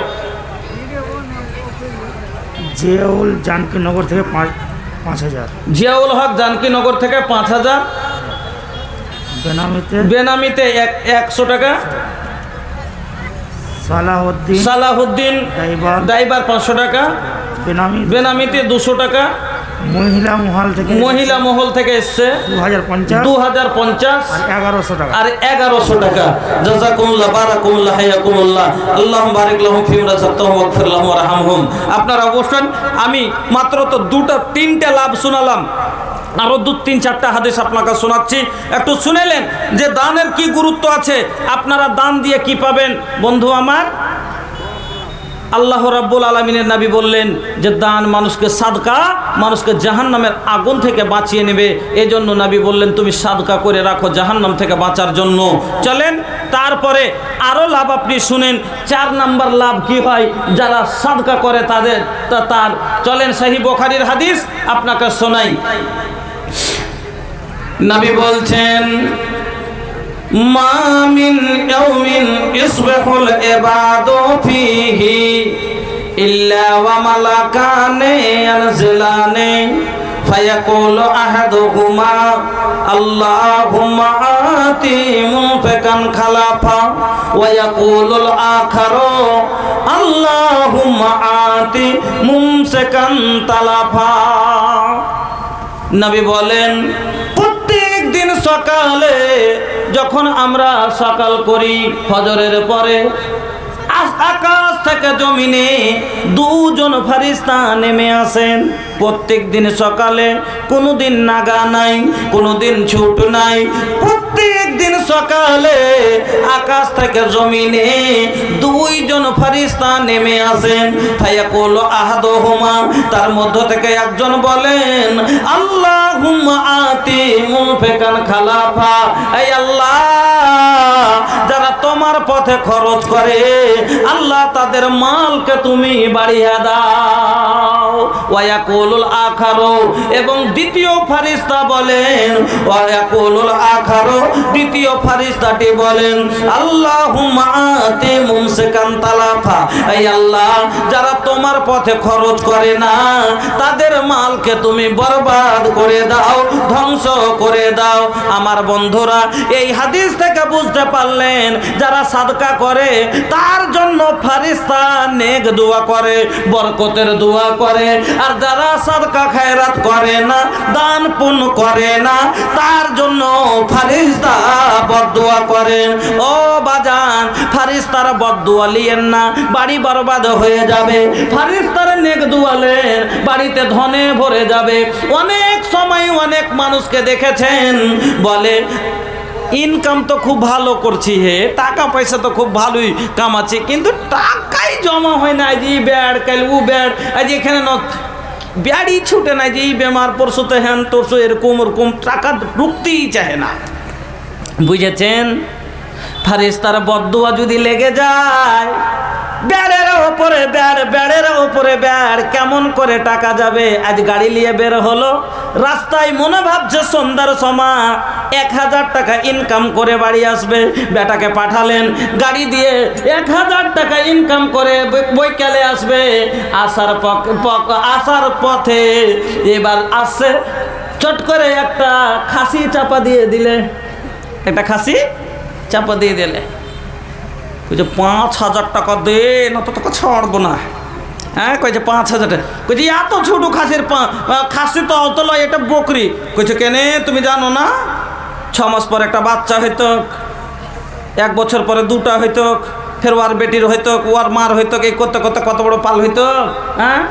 B: জিয়াউল জানকীনগর থেকে 5000,
A: জিয়াউল হক জানকীনগর থেকে 5000, বেনামিতে 100 টাকা, সালাহুদ্দিন ড্রাইভার 500 টাকা, বেনামিতে 200 টাকা, মহিলা মহল থেকে এসছে 2050 আর 1100 টাকা। জাযাকুমুল্লাহ, বারাকাতুল্লাহ, হায়াকুমুল্লাহ, আল্লাহুম্মা বারিক লাহুম ফিমা রাযাকতাহুম ওয়াগফির লাহুম ওয়ারহামহুম। আপনারা অবশ্যই, আমি মাত্র তো 2-3টে লাভ শোনালাম, আরো 2-3-4টা হাদিস আপনাকে শোনাচ্ছি, একটু শুনেলেন যে দানের কি গুরুত্ব আছে, আপনারা দান দিয়ে কি পাবেন। বন্ধু আমার, আল্লাহ রাব্বুল আলামিনের নবী বললেন যে দান মানুষকে সাদকা মানুষকে জাহান্নামের আগুন থেকে বাঁচিয়ে নেবে। এজন্য নবী বললেন তুমি সাদকা করে রাখো জাহান্নাম থেকে বাঁচার জন্য। চলেন তারপরে আরো লাভ আপনি শুনেন। 4 নাম্বার লাভ কি হয় যারা সাদকা করে তাদের, তার চলেন সহিহ বুখারীর হাদিস আপনাকে শোনাই। নবী বলছেন মা মিন ইয়াউমিন ইসবাহুল ইবাদু ফীহি ইল্লা ওয়া মালাকানে ইয়ানজিলানে ফায়াকুলু আহাদুহুমা আল্লাহুম্মা আতি মুনফিকান খালাফা ওয়া ইয়াকুলুল আখারু আল্লাহুম্মা আতি মুমসিকান তালাফা। নবী বলেন প্রত্যেক দিন সকালে যখন আমরা সকাল করি ফজরের পরে আকাশ থেকে জমিনে দুজন ফেরেশতা নেমে আসেন। প্রত্যেক দিন সকালে, কোনোদিন নাগা নাই, কোনোদিন ছুট নাই। প্রত্যেক দিন সকালে আকাশ থেকে জমিনে দুইজন ফেরেশতা নেমে আসেন। ফায়াকুলু আহাদুহুমা, তার মধ্য থেকে একজন বলেন আল্লাহুম্মা আতি মুনফিকান খালাফা, এই আল্লাহ যারা তোমার পথে খরচ করে আল্লাহ তাদের মালকে তুমি বাড়িয়ে দাও। ওয়ায়াকুলুল আখারু, এবং দ্বিতীয় ফেরেশতা বলেন ওয়ায়াকুলুল আখারু, দ্বিতীয় ফেরেশতাটি বলেন আল্লাহুম্মা আতি মুমসিকান তালাফা, এই আল্লাহ যারা তোমার পথে খরচ করে না তাদের মালকে তুমি বরবাদ করে দাও, ধ্বংস করে দাও। আমার বন্ধুরা, এই হাদিস থেকে বুঝতে পারলেন যারা সাদকা করে তার জন্য ফেরেশতা নেক দোয়া করে, বরকতের দোয়া করে। আর যারা সাদকা খায়রাত করে না, দান পুণ্য করে না, তার জন্য ফেরেশতা বদদুয়া করেন। ও বাজান, ফেরেশতার বদদুয়া লিয়েন না, বাড়ি বরবাদ হয়ে যাবে। ফেরেশতার নেক দোয়া লেন, বাড়িতে ধনে ভরে যাবে। অনেক সময় অনেক মানুষকে দেখেছেন বলে ইনকাম তো খুব ভালো করছি, হে টাকা পয়সা তো খুব ভালোই কামাচ্ছি, কিন্তু টাকাই জমা হয় না। আজ ই ব্যাড, কাল ও ব্যাড, আজ এখানে ব্যাডই ছুটে না, যে এই বেমার, পরশুতে হ্যান তরশু, এরকম ওরকম, টাকা ঢুকতেই চাহে না। বুঝেছেন? ফেরেশতার বদদুয়া যদি লেগে যায়, ব্যাড়ের ওপরে ব্যাড়, ব্যাড়ের ওপরে ব্যাড়, কেমন করে টাকা যাবে? আজ গাড়ি নিয়ে বের হলো, রাস্তায় মনে ভাবছে সন্ধ্যার সময় 1000 টাকা ইনকাম করে বাড়ি আসবে। বেটাকে পাঠালেন গাড়ি দিয়ে, 1000 টাকা ইনকাম করে বৈকালে আসবে। আসার পথে এবার আসছে, চট করে একটা খাসি চাপা দিয়ে দিলে, একটা খাসি চাপা দিয়ে দিলে, কইছে 5000 টাকা দে, না তো তোকে ছাড়বো না। হ্যাঁ, কইছে 5000 টাকা। কইছে এত ছোট খাসি তো অত লয়, এটা বকরি। কইছে কেনে, তুমি জানো না 6 মাস পর একটা বাচ্চা হইতো, 1 বছর পরে 2টা হইতো, ফের ওয়ার বেটির হইতো, ওয়ার মার হইতো, এই করতে করতে কত বড় পাল হইতো। হ্যাঁ,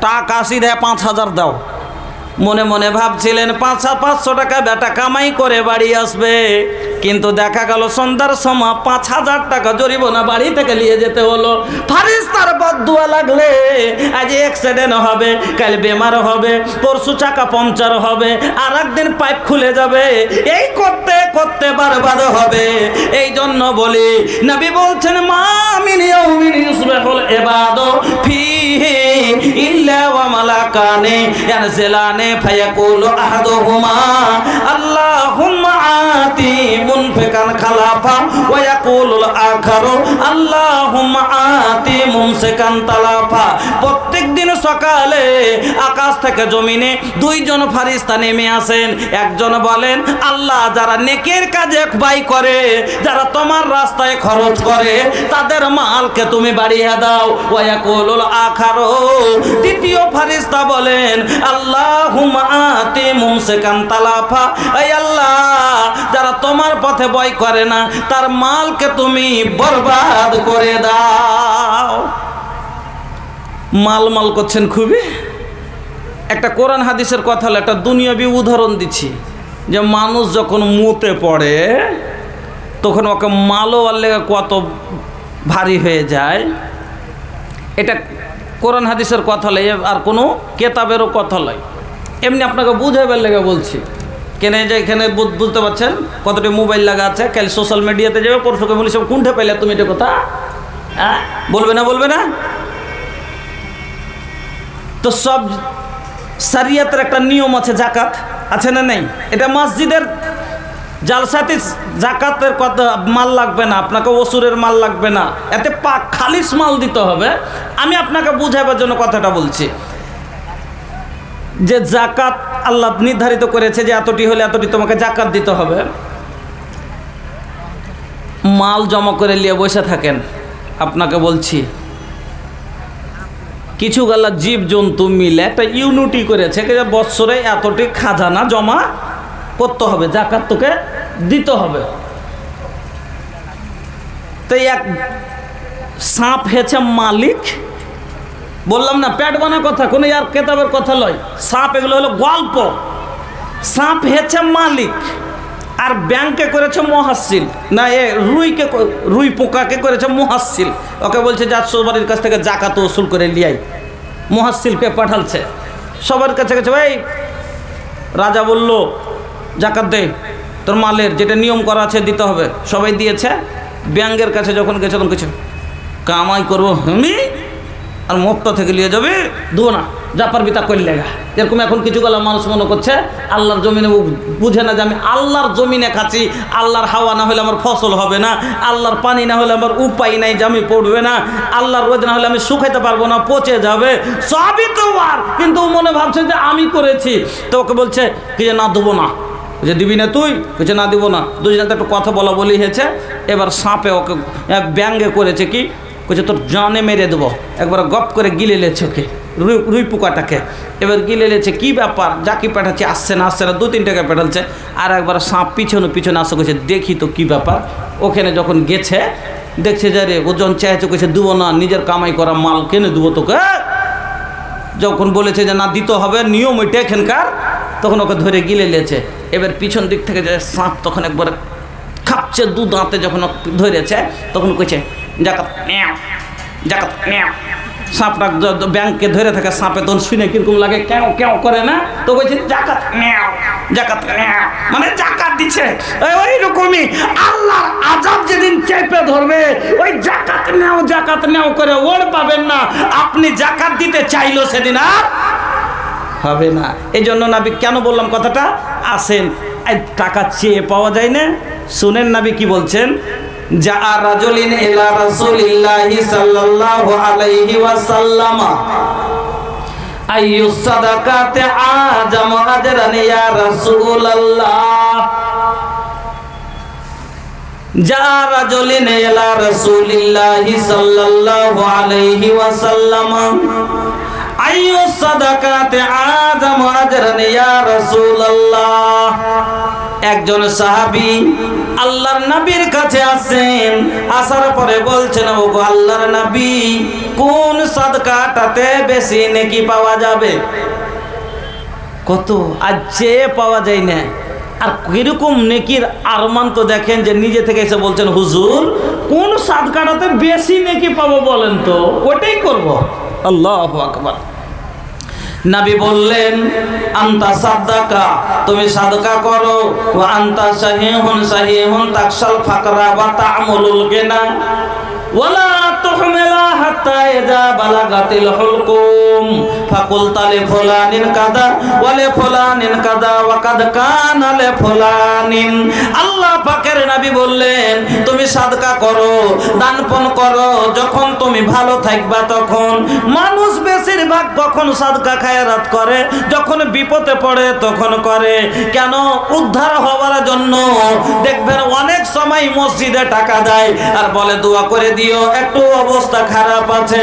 A: টাকা সিধে 5000 দাও। মনে মনে ভাবছিলেন 500 টাকা বেটা কামাই করে বাড়ি আসবে, কিন্তু দেখা গেল সন্ধ্যার সময় 5000 টাকা জরিমানা বাড়ি থেকে নিয়ে যেতে হলো। ফেরেশতার বদদুয়া লাগলে আজ অ্যাক্সিডেন্ট হবে, কাল বেমার হবে, পরশু চাকা পাংচার হবে, আর একদিন পাইপ খুলে যাবে। এই করতে করতে বরবাদ হবে। এই জন্য বলি, নবী বলছেন মা মিন ইয়াউমিন ইউসবিহুল ইবাদু ফীহি ইল্লা ওয়া মালাকানি ইয়ানজিলানি ফায়াকুলু আহাদুহুমা আল্লাহুম্মা আতি মুনফিকান খালাফা ওয়া ইয়াকুলুল আখারু আল্লাহুম্মা আতি মুমসিকান তালাফা। প্রত্যেক দিন সকালে আকাশ থেকে জমিনে দুইজন ফেরেশতা নেমে আসেন। একজন বলেন আল্লাহ যারা নেকের কাজে ব্যয় করে, যারা তোমার রাস্তায় খরচ করে, তাদের মালকে তুমি বাড়িয়ে দাও। ওয়া ইয়াকুলুল আখারু, দ্বিতীয় ফেরেশতা বলেন আল্লাহুম্মা আতি মুমসিকান তালাফা, এই আল্লাহ যারা তোমার পথে বয় করে না তার মালকে তুমি বরবাদ করে দাও। মাল করছেন খুবই। একটা কোরআন হাদিসের কথা হলো, একটা দুনিয়াবি উদাহরণ দিচ্ছি, যে মানুষ যখন মুতে পড়ে তখন ওকে মালও লেগে কত ভারী হয়ে যায়। এটা কোরআন হাদিসের কথা লয়, আর কোনো কেতাবেরও কথা লয়, এমনি আপনাকে বুঝাবার লেগে বলছি। কেন যে এখানে বুঝতে পারছেন কতটি মোবাইল লাগা আছে, কাল সোশ্যাল মিডিয়াতে যাবে, পরশুকে বলি সব কোনটা পাইলে তুমি এটা কথা বলবে না, বলবে না? তো সব শরিয়তের একটা নিয়ম আছে, জাকাত আছে না নেই? এটা মসজিদের জালসাতে জাকাতের কথা মাল লাগবে না, আপনাকে ওসুরের মাল লাগবে না, এতে পাক খালিস মাল দিতে হবে। আমি আপনাকে বুঝাবার জন্য কথাটা বলছি। যে জাকাত আল্লাহ নির্ধারিত করেছে যে এতটি হলে এতটি তোমাকে জাকাত দিতে হবে, মাল জমা করে নিয়ে বসে থাকেন। আপনাকে বলছি কিছু গালা জীব জন্তু মিলে একটা ইউনিটি করেছে যে বৎসরে এতটি খাজানা জমা করতে হবে, জাকাত তোকে দিতে হবে। তো এক সাপ হেছে মালিক, বললাম না পেট বানা কথা, কোনো আর কেতাবের কথা লয়, সাপ এগুলো হলো গল্প। সাপ হেছে মালিক আর ব্যাংকে করেছে মহাসিল, না এ রুই পোকাকে করেছে মহাসিল। ওকে বলছে যা সবারির কাছ থেকে জাকাত ওসুল করে লিয়াই, মহাসিলকে পাঠালছে সবার কাছে কাছে। ভাই রাজা বলল জাকাত দে, তোর মালের যেটা নিয়ম করা আছে দিতে হবে। সবাই দিয়েছে। ব্যাংকের কাছে যখন গেছে তখন কিছু কামাই করবো আমি আর মুক্ত থেকে নিয়ে যাবে দেবো না, যা পারবি তা করলে গা। এরকম এখন কিছু গেলা মানুষ মনে করছে আল্লাহর জমিনে বুঝে না যে আমি আল্লাহর জমিনে খাচ্ছি, আল্লাহর হাওয়া না হলে আমার ফসল হবে না, আল্লাহর পানি না হলে আমার উপায় নাই যে আমি পড়বে না, আল্লাহর রোদ না হলে আমি শুকাইতে পারবো না, পচে যাবে, সবই তো আর। কিন্তু মনে ভাবছে যে আমি করেছি। তো ওকে বলছে কি যে না দেবো না, যে দিবি না তুই, কিছু না দিব না। দুজনে তো একটু কথা বলা বলি হয়েছে। এবার সাপে ওকে ব্যঙ্গে করেছে কি কইছে তোর জানে মেরে দেবো, একবার গপ করে গিলে লেছে ওকে, রুই পোকাটাকে। এবার গিলে লেছে কি ব্যাপার, যাকে পাঠাচ্ছে আসছে না 2-3 টাকা পাঠালছে। আর একবার সাপ পিছনে আসে, কইছে দেখি তো কি ব্যাপার। ওখানে যখন গেছে দেখছে যে রে ওজন চাইছে, কইছে দেবো না, নিজের কামাই করা মাল কেনে দেবো তোকে। যখন বলেছে যে না দিতে হবে, নিয়ম ওইটা এখানকার, তখন ওকে ধরে গিলে লেছে। এবার পিছন দিক থেকে যে সাপ তখন একবার খাপছে, 2 দাঁতে যখন ধরেছে তখন কইছে জাকাত নেও, জাকাত নেও। সাপটা ব্যাংকে ধরে থাকে, সাপে তখন শুনে কিরকম লাগে, কেউ কেউ করে না, তো বলছে জাকাত নেও, জাকাত নেও, মানে জাকাত দিচ্ছে। ওই রকমই আল্লাহর আযাব যেদিন চেপে ধরবে, ওই জাকাত নেও করে ওর পাবেন না। আপনি জাকাত দিতে চাইলো সেদিন আর হবে না। এই জন্য নবী কেন বললাম কথাটা, আসেন টাকা চেয়ে পাওয়া যায় না। শুনেন নবী কি বলছেন, যা রাজুলিন ইলা রাসূলিল্লাহি সাল্লাল্লাহু আলাইহি ওয়াসাল্লাম আইয়ুস সাদাকাতি আযামু আজরান ইয়া রাসূলুল্লাহ। যা রাজুলিন ইলা রাসূলিল্লাহি সাল্লাল্লাহু আলাইহি ওয়াসাল্লাম আইয়ুস সাদাকাতি আযামু আজরান ইয়া রাসূলুল্লাহ। একজন সাহাবী আল্লাহর নবীর কাছে আসেন, আসার পরে বলছেন ওগো আল্লাহর নবী, কোন সাদকাটাতে বেশি নেকি পাওয়া যাবে? কত আজ চেয়ে পাওয়া যায় না। আর কিরকম নেকির আরমান তো দেখেন, যে নিজে থেকে এসে বলছেন হুজুর কোন সাদকাটাতে বেশি নেকি পাবো বলেন তো, ওটাই করব। আল্লাহু আকবার। নবী বললেন আনতা সাদাকা, তুমি সাদকা করো, ওয়া আনতা সাহিহুন তাকশাল ফাকরা ওয়া তা'মুলুল গিনা ওয়ালা তুহমিলা হাত্তা ইযা বালাগাতিল হুলকুম ফাকুলতা লি ফুলানিন কাদা ওয়া লি ফুলানিন কাদা ওয়া কাদ কানা লি ফুলানিন। আল্লাহ পাকের নবী বললেন তুমি সাদকা করো, দানপণ করো, যখন তুমি ভালো থাকবা তখন। মানুষ বেশিরভাগ কখন সাদকা খায়রাত করে, যখন বিপদে পড়ে তখন করে। কেন? উদ্ধার হওয়ার জন্য। দেখবেন অনেক সময় মসজিদে টাকা দেয় আর বলে দোয়া করে দিও, একটু অবস্থা খারাপ আছে,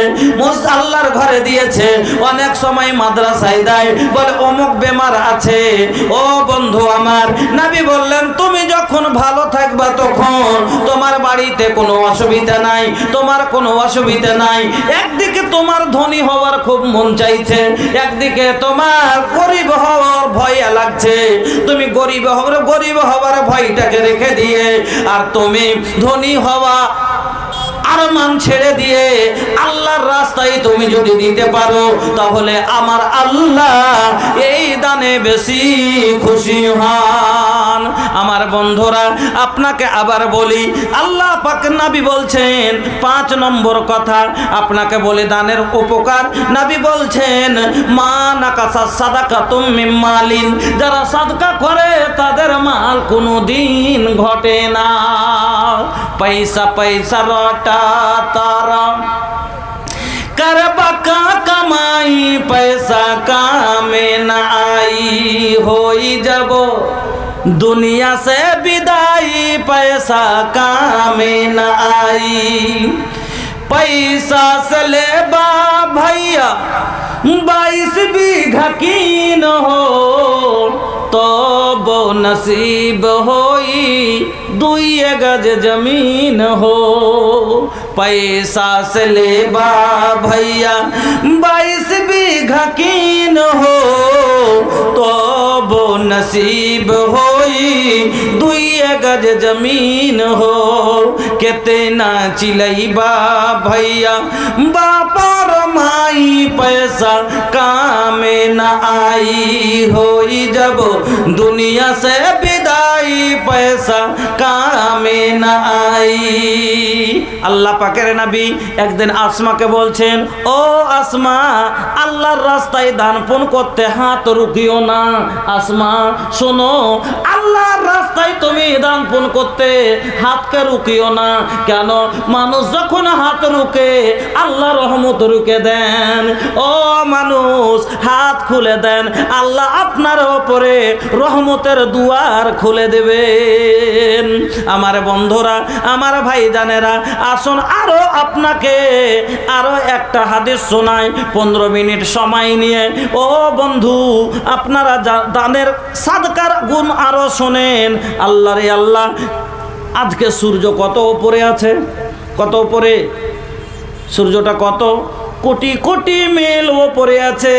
A: আল্লাহর ঘরে দিয়েছে। অনেক সময় মাদ্রাসায় দেয়, বলে অমুক বেমার আছে। ও বন্ধু আমার, নবী বললেন তুমি যখন ভালো থাকবা তখন তোমার বাড়িতে কোনো অসুবিধা নাই, তোমার কোনো অসুবিধা নাই। একদিকে তোমার ধনী হওয়ার খুব মন চাইছে, একদিকে তোমার গরিব হওয়ার ভয় লাগছে। তুমি গরিব হওয়ার ভয়টাকে রেখে দিয়ে আর তুমি ধনী হওয়া আরমান ছেড়ে দিয়ে আল্লাহর রাস্তায় তুমি যদি দিতে পারো, তাহলে আমার আল্লাহ এই দানে বেশি খুশি হন। আমার বন্ধুরা, আপনাকে আবার বলি, আল্লাহ পাক নবী বলছেন 5 নম্বর কথা আপনাকে বলে দানের উপকার। নবী বলছেন মা নাকাসা সাদাকাতুম মিন মালিন, যারা সাদকা করে তাদের মাল কোনোদিন ঘটে না। পয়সা রটা তারা कर बका कमाई पैसा कामे न आई होई जब दुनिया से विदाई पैसा कामे न आई पैसा से ले बा भैया 22 बीघा कीन हो तो वो नसीब होई 2 गज जमीन हो पैसा से ले बा भैया 22 बीघा कीन हो तो वो नसीब होई 2 गज जमीन हो कितना चिलैबा भैया बापर माई पैसा कामे न आई होई जब दुनिया से विदाई पैसा कामे न आई। अल्लाह पाकेर नबी एक दिन आसमा के बोलছেন ও आसमा আল্লাহর রাস্তায় দান পুণ্য করতে হাত রুকিও না। आसमा শোনো আল্লাহর রাস্তায় তুমি দান পুণ্য করতে হাতকে রুকিও না। কেন? মানুষ যখন হাত রুকে আল্লাহ রহমত রুকে দেন। ও মানুষ হাত খুলে দেন আল্লাহ আপনার উপরে রহমতের দুয়ার খুলে দেবেন। আমার বন্ধুরা আমার ভাইজানেরা আসুন আরো আপনাকে আরো একটা হাদিস শোনাই 15 মিনিট সময় নিয়ে। ও বন্ধু আপনারা দানের সাদকার গুণ আরো শোনেন। আল্লাহ রে আল্লাহ আজকে সূর্য কত উপরে আছে, কত উপরে সূর্যটা কত কোটি কোটি মিল উপরে আছে।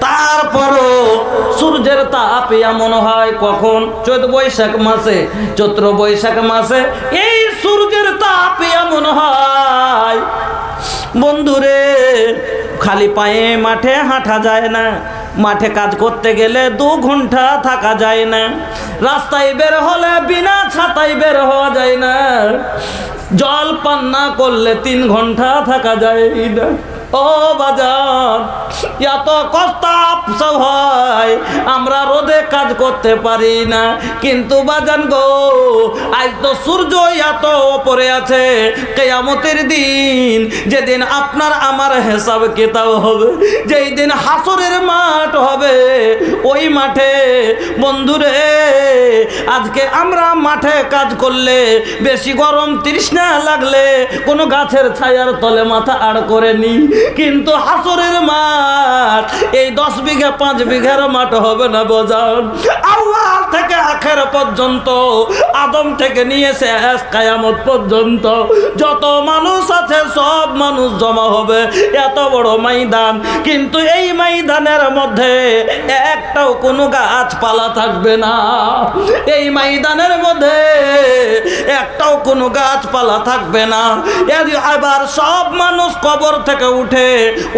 A: তারপরও সূর্যের তাপ এমন হয় কখন চৈত্র বৈশাখ মাসে, চৈত্র বৈশাখ মাসে এই সূর্যের তাপ এমন হয় বন্ধুরে খালি পায়ে মাঠে হাঁটা যায় না, মাঠে কাজ করতে গেলে 2 ঘন্টা থাকা যায় না, রাস্তায় বের হলে বিনা ছাতায় বের হওয়া যায় না, জল পান না করলে 3 ঘন্টা থাকা যায় না। ও বাজার এত কষ্ট হয় আমরা রোদে কাজ করতে পারি না, কিন্তু বাজান গো আজ তো সূর্য এত উপরে আছে কিয়ামতের দিন যেদিন আপনার আমার হিসাব কিতাব হবে, যেই দিন হাসরের মাঠ হবে ওই মাঠে বন্ধুরে আজকে আমরা মাঠে কাজ করলে বেশি গরম তৃষ্ণা লাগলে কোনো গাছের ছায়ার তলে মাথা আড় করে নি, কিন্তু হাসরের মাঠ এই 10 বিঘা 5 বিঘার মাঠ হবে না বাজার। আল্লাহ থেকে আখের পর্যন্ত আদম থেকে নিয়ে শেষ কিয়ামত পর্যন্ত যত মানুষ আছে সব মানুষ জমা হবে এত বড় ময়দান, কিন্তু এই ময়দানের মধ্যে একটাও কোনো গাছপালা থাকবে না। এই ময়দানের মধ্যে একটাও কোনো গাছপালা থাকবে না। এবার সব মানুষ কবর থেকে উঠে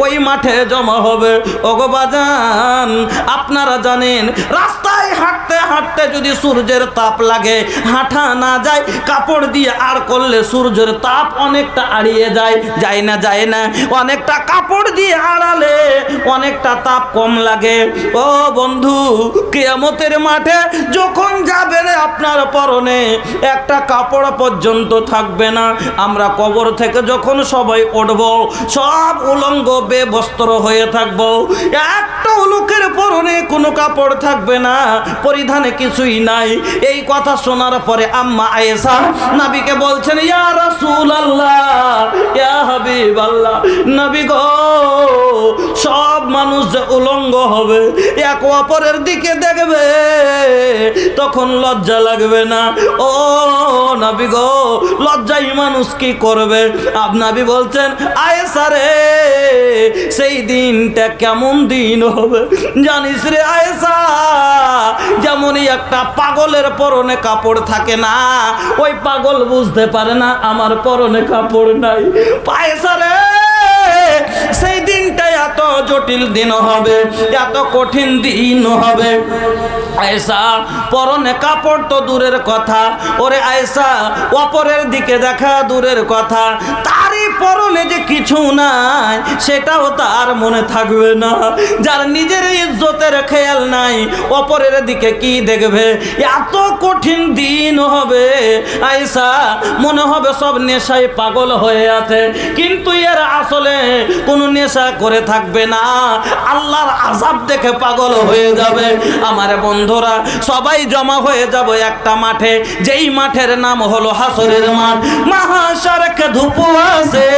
A: ওই মাঠে জমা হবে। ওগো বাজান আপনারা জানেন রাস্তায় হাঁটতে হাঁটতে যদি সূর্যের তাপ লাগে হাঁটা না যায়, কাপড় দিয়ে আর করলে সূর্যের তাপ অনেকটা আড়িয়ে যায়, যায় না যায় না, অনেকটা কাপড় দিয়ে আড়ালে অনেকটা তাপ কম লাগে। ও বন্ধু কিয়ামতের মাঠে যখন যাবেন আপনার পরনে একটা কাপড় পর্যন্ত থাকবে না। আমরা কবর থেকে যখন সবাই উঠব সব উলঙ্গ বেবস্ত্র হয়ে থাকব, একটা লোকের পরনে কোনো কাপড় থাকবে না, পরিধানে কিছুই নাই। এই কথা শোনার পরে আম্মা আয়েশা নবীকে বলছেন ইয়া রাসূলুল্লাহ ইয়া হাবিবাল্লাহ, নবী গো সব মানুষ যে উলঙ্গ হবে এক অপরের দিকে দেখবে তখন লজ্জা লাগবে না? ও নবী গো লজ্জায় মানুষ কি করবে? নবী বলছেন আয়েশা রে সেই দিনটা কেমন দিন হবে জানিস রে আয়েশা? যেমনই একটা পাগলের পরনে কাপড় থাকে না, ওই পাগল বুঝতে পারে না আমার পরনে কাপড় নাই। আয়েশা রে সেই দিনটা এত জটিল দিন হবে, এত কঠিন দিন হবে। আয়েশা পরনে কাপড় তো দূরের কথা, ওরে আয়েশা অপরের দিকে দেখা দূরের কথা, তারই পরনে জীবনে যে কিছু নাই সেটাও তার মনে থাকবে না। যার নিজের ইজ্জতের খেয়াল নাই অপরের দিকে কি দেখবে। এত কঠিন দিন হবে আয়েশা মনে হবে সব নেশায় পাগল হয়ে আছে, কিন্তু এর আসলে কোনো নেশা করে থাকবে না, আল্লাহর আযাব দেখে পাগল হয়ে যাবে। আমার বন্ধুরা সবাই জমা হয়ে যাব একটা মাঠে, যেই মাঠের নাম হলো হাসরের মাঠ। মাহাশারকে ধূপ আছে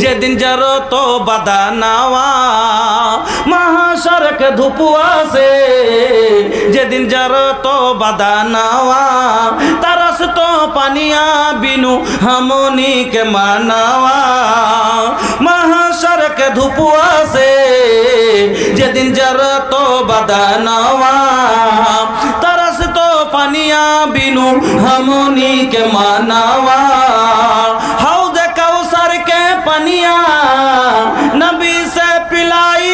A: যেদিন যার তো বাদা নাওয়া, মাহাশারকে ধূপ আছে যেদিন যার তো বাদা নাওয়া, তারাস তো পানিয়া বিনু হামনি के मानावा। महाशर के धूप से जेदिन जर तो बदनावा, तरस तो पानिया बिनु हमनी के मानावा। हौद कौसर के पनिया नबी से पिलाई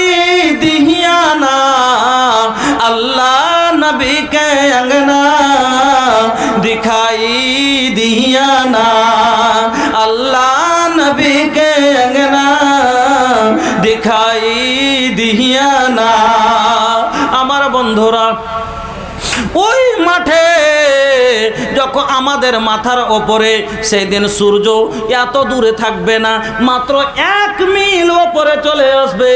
A: दिहियाना, अल्लाह नबी के अंगना दिखाई दिया ना, अल्लाह नबी के अंगना दिखाई दिया ना। আমার বন্ধুরা ওই মাঠে যখন আমাদের মাথার ওপরে সেই দিন সূর্য এত দূরে থাকবে না, মাত্র 1 মিল ওপরে চলে আসবে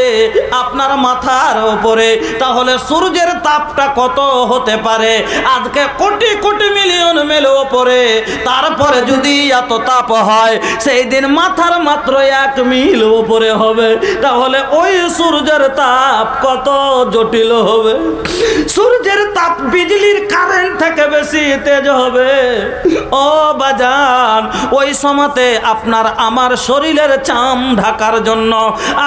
A: আপনার মাথার ওপরে, তাহলে সূর্যের তাপটা কত হতে পারে। আজকে কোটি কোটি মিলিয়ন মিল ওপরে, তারপরে যদি এত তাপ হয় সেই দিন মাথার মাত্র 1 মিল ওপরে হবে, তাহলে ওই সূর্যের তাপ কত জটিল হবে। সূর্যের তাপ বিজলির কারেন্ট থেকে বেশি তেজ হবে। ও বাজান ওই সময়তে আপনার আমার শরীরের চাম ঢাকার জন্য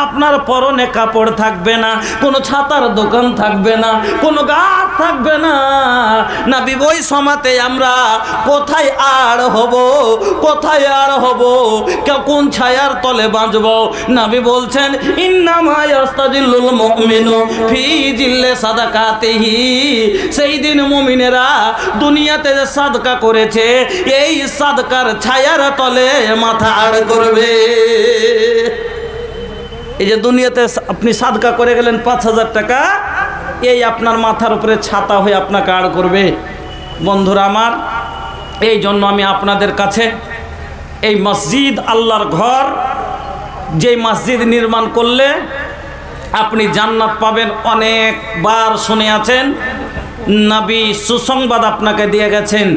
A: আপনার পরনে কাপড় থাকবে না, কোনো ছাতার দোকান থাকবে না, কোনো গাছ থাকবে না। নবী ওই সময়তে আমরা কোথায় আর হব, কোথায় আর হব, কোন ছায়ার তলে বাঁচব। নবী বলছেন ইন্নামা ইয়াস্তাজিল্লুল মুমিনু ফি জিল্লি সাদাকাতিহি। সেই দিন মুমিনেরা দুনিয়াতে যে সাদকা করেছে এই সাদকার ছায়ার তলে মাথা আড় করবে। এই যে দুনিয়াতে আপনি সাদকা করে গেলেন 5000 টাকা, এই আপনার মাথার উপরে ছাতা হয়ে আপনাকে আড় করবে। বন্ধুরা আমার, এই জন্য আমি আপনাদের কাছে এই মসজিদ আল্লাহর ঘর, যেই মসজিদ নির্মাণ করলে আপনি জান্নাত পাবেন অনেকবার শুনে আছেন। নবী সুসংবাদ আপনাকে দিয়ে গেছেন,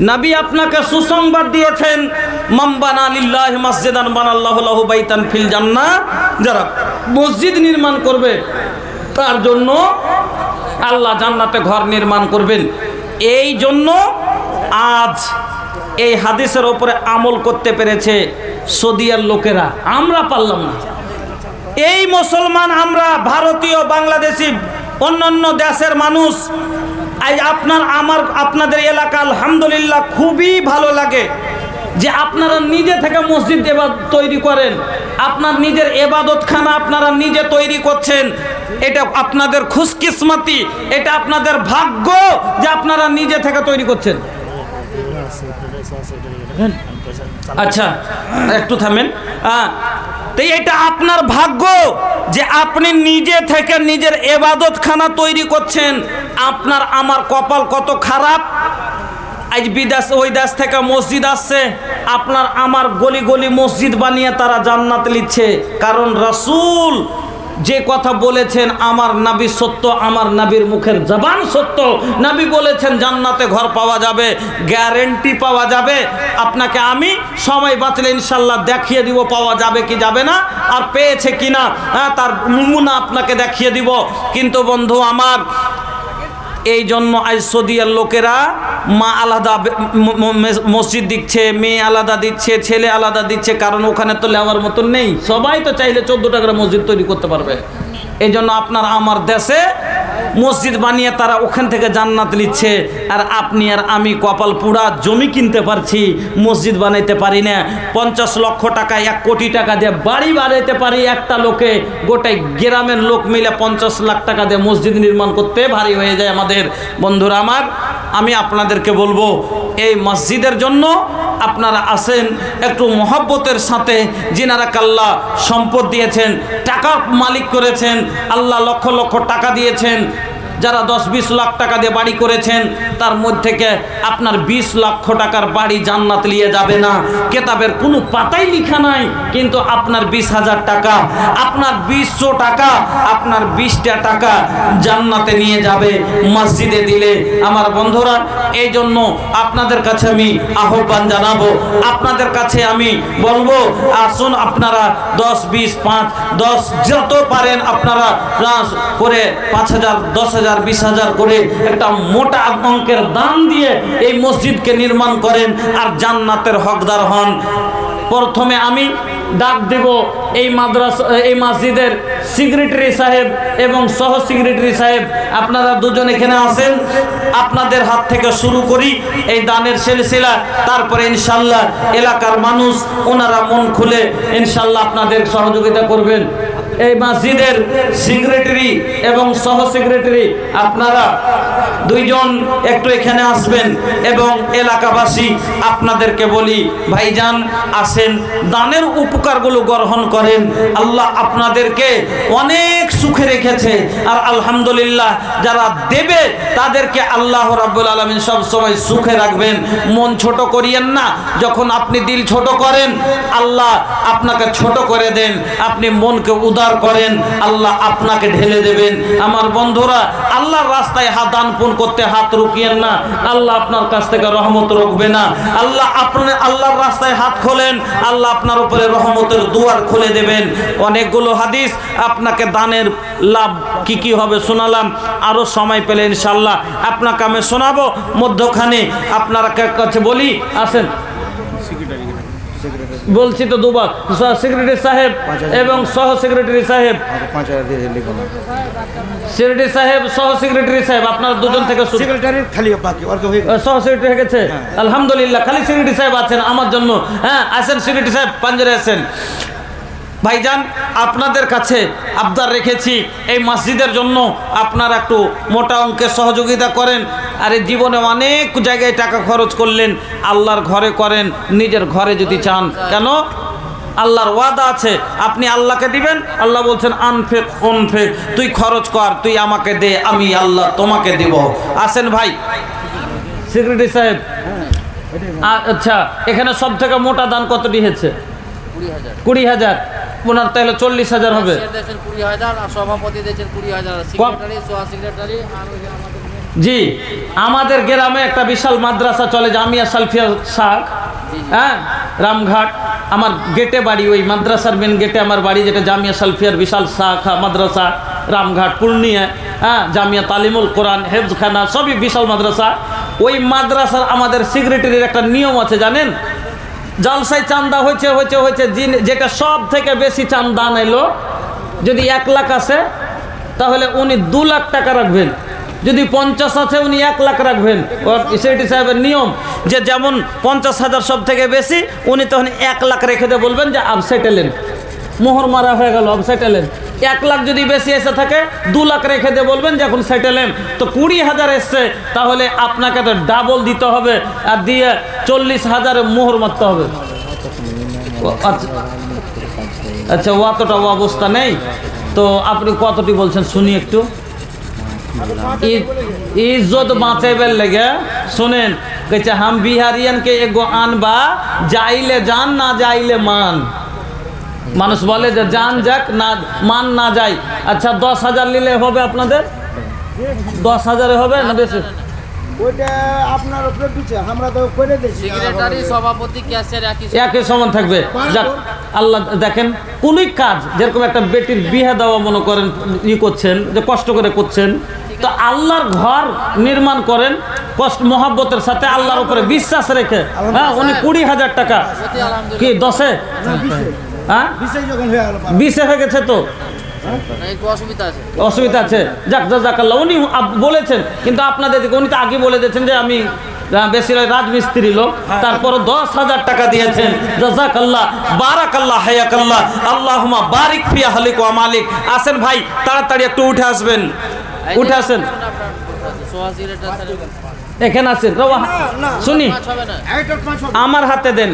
A: নবী আপনাকে সুসংবাদ দিয়েছেন মান বানা লিল্লাহি মসজিদান বানাল্লাহু লাহু বাইতান ফিল জান্নাহ। যারা মসজিদ নির্মাণ করবে তার জন্য আল্লাহ জান্নাতে ঘর নির্মাণ করবেন। এই জন্য আজ এই হাদিসের উপরে আমল করতে পেরেছে সৌদিয়ার লোকেরা, আমরা পারলাম না। এই মুসলমান আমরা ভারতীয় বাংলাদেশি অন্যান্য দেশের মানুষ, আজ আপনাদের এলাকা আলহামদুলিল্লাহ খুবই ভালো লাগে যে আপনারা নিজে থেকে মসজিদ তৈরি করেন, আপনার নিজের এবাদতখানা আপনারা নিজে তৈরি করছেন। এটা আপনাদের খুশকিসমতি, এটা আপনাদের ভাগ্য যে আপনারা নিজে থেকে তৈরি করছেন। আচ্ছা একটু থামেন। তো এটা আপনার ভাগ্য যে আপনি নিজে থেকে নিজের এবাদতখানা তৈরি করছেন। আপনার আমার কপাল কত খারাপ, আজ বিদেশ ওই দেশ থেকে মসজিদ আসছে, আপনার আমার গলি গলি মসজিদ বানিয়ে তারা জান্নাত লিখছে। কারণ রাসূল যে কথা বলেছেন আমার নবী সত্য, আমার নবীর মুখের জবান সত্য। নবী বলেছেন জান্নাতে ঘর পাওয়া যাবে, গ্যারেন্টি পাওয়া যাবে। আপনাকে আমি সময় বাঁচলে ইনশাল্লাহ দেখিয়ে দিব পাওয়া যাবে কি যাবে না, আর পেয়েছে কিনা তার নমুনা আপনাকে দেখিয়ে দিব। কিন্তু বন্ধু আমার, এই জন্য আজ সৌদিয়ার লোকেরা মা আলাদা মসজিদ দিচ্ছে, মেয়ে আলাদা দিচ্ছে, ছেলে আলাদা দিচ্ছে, কারণ ওখানে তো লেওয়ার মতন নেই। সবাই তো চাইলে 14 টাকার মসজিদ তৈরি করতে পারবে। এই জন্য আপনার আমার দেশে মসজিদ বানিয়ে তারা ওখান থেকে জান্নাত নিচ্ছে, আর আপনি আর আমি কপাল পুরা জমি কিনতে পারছি, মসজিদ বানাইতে পারি না। 50 লক্ষ টাকা 1 কোটি টাকা দিয়ে বাড়ি বানাইতে পারি একটা লোকে, গোটাই গ্রামের লোক মিলে 50 লাখ টাকা দিয়ে মসজিদ নির্মাণ করতে ভারী হয়ে যায় আমাদের। বন্ধুরা আমার, আমি আপনাদেরকে বলবো এই মসজিদের জন্য আপনারা আসেন একটু মহব্বতের সাথে, যিনারা আল্লাহ সম্পদ দিয়েছেন, টাকার মালিক করেছেন, আল্লাহ লক্ষ লক্ষ টাকা দিয়েছেন, যারা 10-20 লাখ টাকা দিয়ে বাড়ি করেছেন, তার মধ্যে থেকে আপনার 20 লক্ষ টাকার বাড়ি জান্নাত নিয়ে যাবে না, কেতাবের কোনো পাতাই লেখা নাই, কিন্তু আপনার 20,000 টাকা, আপনার 200 টাকা, আপনার 20টা টাকা জান্নাতে নিয়ে যাবে মসজিদে দিলে। আমার বন্ধুরা, এই জন্য আপনাদের কাছে আমি আহ্বান জানাবো, আপনাদের কাছে আমি বলবো, আসুন আপনারা 10, 20, 5, 10 যত পারেন আপনারা করে 5,000, 10,000, 20,000 করে একটা মোটা অঙ্কের দান দিয়ে এই মসজিদকে নির্মাণ করেন আর জান্নাতের হকদার হন। প্রথমে আমি ডাক দেব এই মাদ্রাসা, এই মসজিদের সেক্রেটারি সাহেব এবং সহ সেক্রেটারি সাহেব, আপনারা দুজন এখানে আসেন। আপনাদের হাত থেকে শুরু করি এই দানের সিলসিলা, তারপরে ইনশাল্লাহ এলাকার মানুষ ওনারা মন খুলে ইনশাল্লাহ আপনাদের সহযোগিতা করবেন। এই মসজিদের সেক্রেটারি এবং সহ সেক্রেটারি আপনারা দুইজন একটু এখানে আসবেন, এবং এলাকাবাসী আপনাদেরকে বলি, ভাইজান আসেন, দানের উপকারগুলো গ্রহণ করেন। আল্লাহ আপনাদেরকে অনেক সুখে রেখেছে, আর আলহামদুলিল্লাহ যারা দেবে তাদেরকে আল্লাহ রাব্বুল আলামিন সব সময় সুখে রাখবেন। মন ছোট করিয়েন না, যখন আপনি দিল ছোট করেন আল্লাহ আপনাকে ছোট করে দেন, আপনি মনকে উদার করেন আল্লাহ আপনাকে ঢেলে দেবেন। আমার বন্ধুরা, আল্লাহর রাস্তায় হাত দান পুন করতে হাত রুকিয়েন না, আল্লাহ আপনার কাছ থেকে রহমত রুকবে না। আপনি আল্লাহর রাস্তায় হাত খোলেন, আল্লাহ আপনার উপরে রহমতের দুয়ার খুলে দেবেন। অনেকগুলো হাদিস আপনাকে দানের লাভ কি কি হবে শোনালাম, আরো সময় পেলে ইনশাআল্লাহ আপনাকে আমি শোনাবো। মধ্যখানে আপনারা কাছে বলি, আসেন, বলছি তো দুবার, সেক্রেটারি সাহেব এবং সহ সেক্রেটারি সাহেব, সেক্রেটারি সাহেব সহ সেক্রেটারি সাহেব, আপনার দুজন থেকে
B: সেক্রেটারি খালি বাকি আর কেউ
A: সহ সেক্রেটারি হয়ে গেছে, আলহামদুলিল্লাহ। খালি সেক্রেটারি সাহেব আছেন আমার জন্য, হ্যাঁ আসেন সেক্রেটারি সাহেব, পাঞ্জারে আসেন। ভাইজান, আপনাদের কাছে আবদার রেখেছি এই মসজিদের জন্য আপনারা একটু মোটা অঙ্কের সহযোগিতা করেন। আর এই জীবনে অনেক জায়গায় টাকা খরচ করলেন, আল্লাহর ঘরে করেন, নিজের ঘরে যদি চান কেন, আল্লাহর ওয়াদা আছে আপনি আল্লাহকে দিবেন। আল্লাহ বলছেন আনফেক অনফেক, তুই খরচ কর, তুই আমাকে দে, আমি আল্লাহ তোমাকে দেব। আসেন ভাই সেক্রেটারি সাহেব। আচ্ছা, এখানে সব থেকে মোটা দান কতটি হয়েছে? 20,000। ওনার তাহলে 40,000 হবে। জি, আমাদের গ্রামে একটা বিশাল মাদ্রাসা চলে, জামিয়া সালফিয়া শাখ, হ্যাঁ রামঘাট, আমার গেটে বাড়ি, ওই মাদ্রাসার মেন গেটে আমার বাড়ি, যেটা জামিয়া সালফিয়ার বিশাল শাখা মাদ্রাসা, রামঘাট পূর্ণিয়া, হ্যাঁ জামিয়া তালিমুল কোরআন হেফজখানা, সবই বিশাল মাদ্রাসা। ওই মাদ্রাসার আমাদের সেক্রেটারির একটা নিয়ম আছে জানেন, জলসায় চান্দা হয়েছে যেটা সব থেকে বেশি চান্দা এলো, যদি 1 লাখ আছে তাহলে উনি 2 লাখ টাকা রাখবেন, যদি 50 আছে উনি 1 লাখ রাখবেন। সেক্রেটারি সাহেবের নিয়ম যে যেমন 50,000 সব থেকে বেশি, উনি তখন 1 লাখ রেখে দিয়ে বলবেন যে আব সেটেলেন, মোহর মারা হয়ে গেল, আব সেটেলেন। 1 লাখ যদি বেশি এসে থাকে 2 লাখ রেখে দিয়ে বলবেন যে এখন সেটেলেন। তো 20,000 এসছে, তাহলে আপনাকে তো ডাবল দিতে হবে, আর দিয়ে 40,000 মোহর মারতে হবে। আচ্ছা, অতটা অবস্থা নেই তো আপনি কতটি বলছেন শুনি একটু। ইজ্জত বাঁচাইবার লেগে শোনেন, কইছে হাম বিহারিয়ানকে এগো আনবা, যাইলে জান না যাইলে মান। মানুষ বলে যে জান যাক না মান না যাই। আচ্ছা, 10,000 নিলে হবে আপনাদের? 10,000 হবে না বেশি?
B: ওইটা আপনার উপরে বিচার, আমরা তো করে দিই।
C: সেক্রেটারি, সভাপতি, ক্যাশিয়ার
A: একই সমান থাকবে। যাক, আল্লাহ দেখেন কোনই কাজ, যেরকম একটা বেটির বিয়ে দেওয়া মনে করেন করছেন, যে কষ্ট করে করছেন, তো আল্লাহর ঘর নির্মাণ করেন কষ্ট মহব্বতের সাথে, আল্লাহর উপরে বিশ্বাস রেখে। হ্যাঁ, উনি 20,000 টাকা কি 10-এ, হ্যাঁ 20-এ হয়ে গেছে তো অসুবিধা আছে। যাক জাযাকাল্লাহ, উনি বলেছেন, কিন্তু আপনাদের উনি তো আগে বলে দিয়েছেন যে আমি বেশি রাজমিস্ত্রি লোক, তারপর 10,000 টাকা দিয়েছেন। জাযাকাল্লাহ, বারাকাল্লাহ, হায়াকাল্লাহ, আল্লাহুম্মা বারিক ফি আহলিক ওয়া মালিক। আসেন ভাই, তাড়াতাড়ি একটু উঠে আসবেন, উঠে আসেন। এখানে আছেন রওয়া শুনি
C: পাঁচ হবে না।
B: এইটার 5 হবে
A: আমার হাতে দেন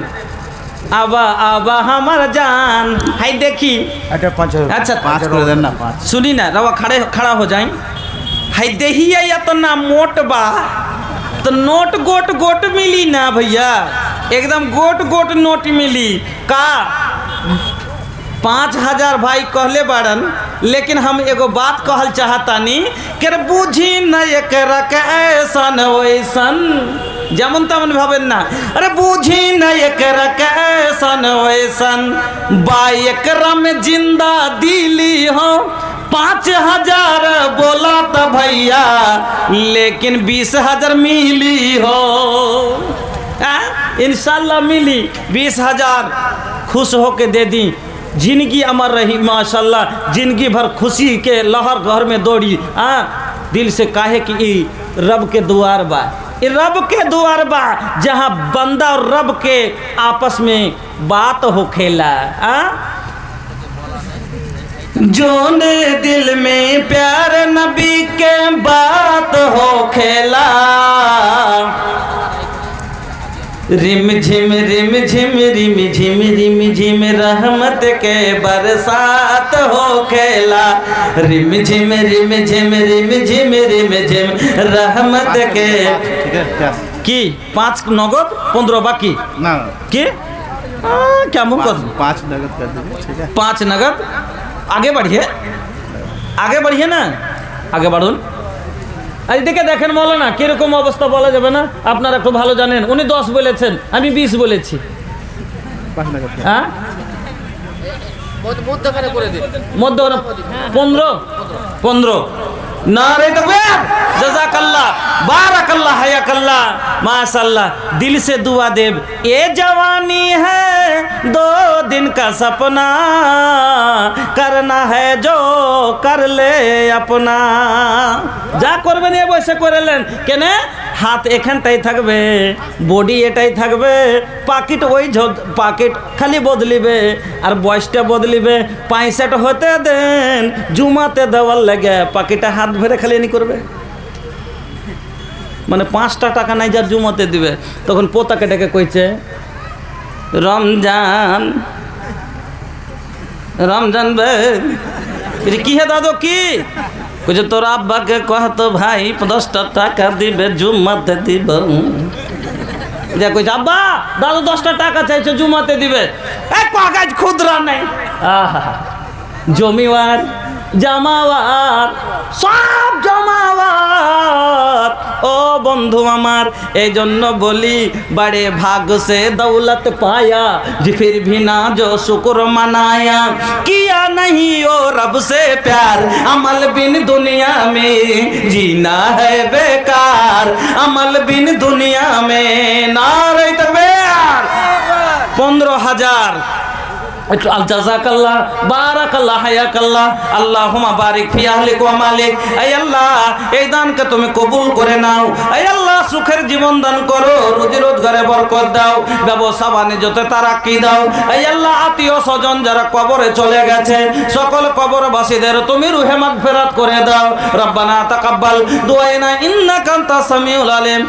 A: আবা আবা আমার জান হাই দেখি
B: এটা 5 হবে
A: अच्छा
B: 5 করে দেন না 5
A: सुनी ना रवा खड़ा हो जाए हाय देहिया या तो ना मोट बा तो नोट गोट गोट मिली ना भैया एकदम गोट गोट नोट मिली का 5000 भाई कहले बाड़न लेकिन हम एगो बात कहल चाहतानी कि रे बुझी न एकरा के ऐसन वैसन যেমন তেমন ভাবেন না আরে বুঝি না একরা के ऐसन वैसन बा एकरा में जिंदा दिली हो 5000 बोला तो भैया लेकिन 20000 मिली हो इंशाल्लाह मिली 20000 खुश होके दे दी जिंदगी अमर रही माशाल्लाह जिंदगी भर खुशी के लहर घर में दौड़ी दिल से काहे कि ई रब के दुआर बा ई रब के दुआर बा जहाँ बंदा और रब के आपस में बात हो खेला जोने दिल में प्यार नबी के बात हो खेला रिम झिम रिम झिम रिम झिम रिम झिम रहमत के बरसात हो खेला रिम झिम रिम झिम रिम झिम रिम झिम रहमत के की 5 नगद 15 बाकी
B: ना
A: की क्या मुँह
B: 5 नगद कर दीजिए ठीक है
A: 5 नगद आगे बढ़िए ना आगे बढ़ुन এদিকে দেখেন মৌলানা কিরকম অবস্থা বলা যাবে না আপনারা একটু ভালো জানেন উনি 10 বলেছেন আমি 20 বলেছি হ্যাঁ
C: মধ্যখানে করে দিন
A: মধ্য 15 नारे तकबीर जज़ाकल्लाह बारकल्लाह हयाकल्लाह माशाअल्लाह दिल से दुआ देव ये जवानी है 2 दिन का सपना करना है जो कर ले अपना যা করবেন এ বসে করেলেন কেন হাত এখানটাই থাকবে বডি এটাই থাকবে পাকিট ওই পাকিট খালি বদলিবে আর বয়সটা বদলিবে 65 হতে দেন জুমাতে দেওয়ার লাগে পাকিটা হাত ভরে খালি নি করবে মানে 5টা টাকা নাই যার জুমাতে দিবে তখন পোতাকে ডেকে কইছে রমজান রমজান বে কি হে দাদু কি कुछ तोरा अब्बा के कह तो भाई 10টা টাকা দিবে জুমাতে দিব যে কইছে আব্বা দাদু 10টা টাকা চাইছে জুমাতে দিবে এক কাগজ খুদরা নাই আহা জমিওয়ার জামাওয়ার সব জমাওয়ার ও বন্ধু আমার এই জন্য বলি बड़े भाग से दौलत पाया जी फिर भी ना जो शुक्र मनाया किया नहीं ओ रब से प्यार अमल बिन दुनिया में जीना है बेकार अमल बिन दुनिया में नारे तकबीर 15000 जज़ाकल्लाह बारकल्लाह हयाकल्लाह अल्लाहुम्मा बारिक फी अहलिक व मालिक ऐ अल्लाह এই দানকে তুমি কবুল করে নাও ऐ আল্লাহ সুখের জীবন দান করো রুজি রোজগারে বরকত দাও ব্যবসা বাণিজ্যতে তারাক্কি দাও ऐ আল্লাহ আত্মীয় স্বজন যারা কবরে চলে গেছে সকল কবরবাসীদের তুমি রুহে মাগফিরাত করে দাও রব্বানা তাকাব্বাল দুআনা ইন্নাকা আনতাস সামিউল আলিম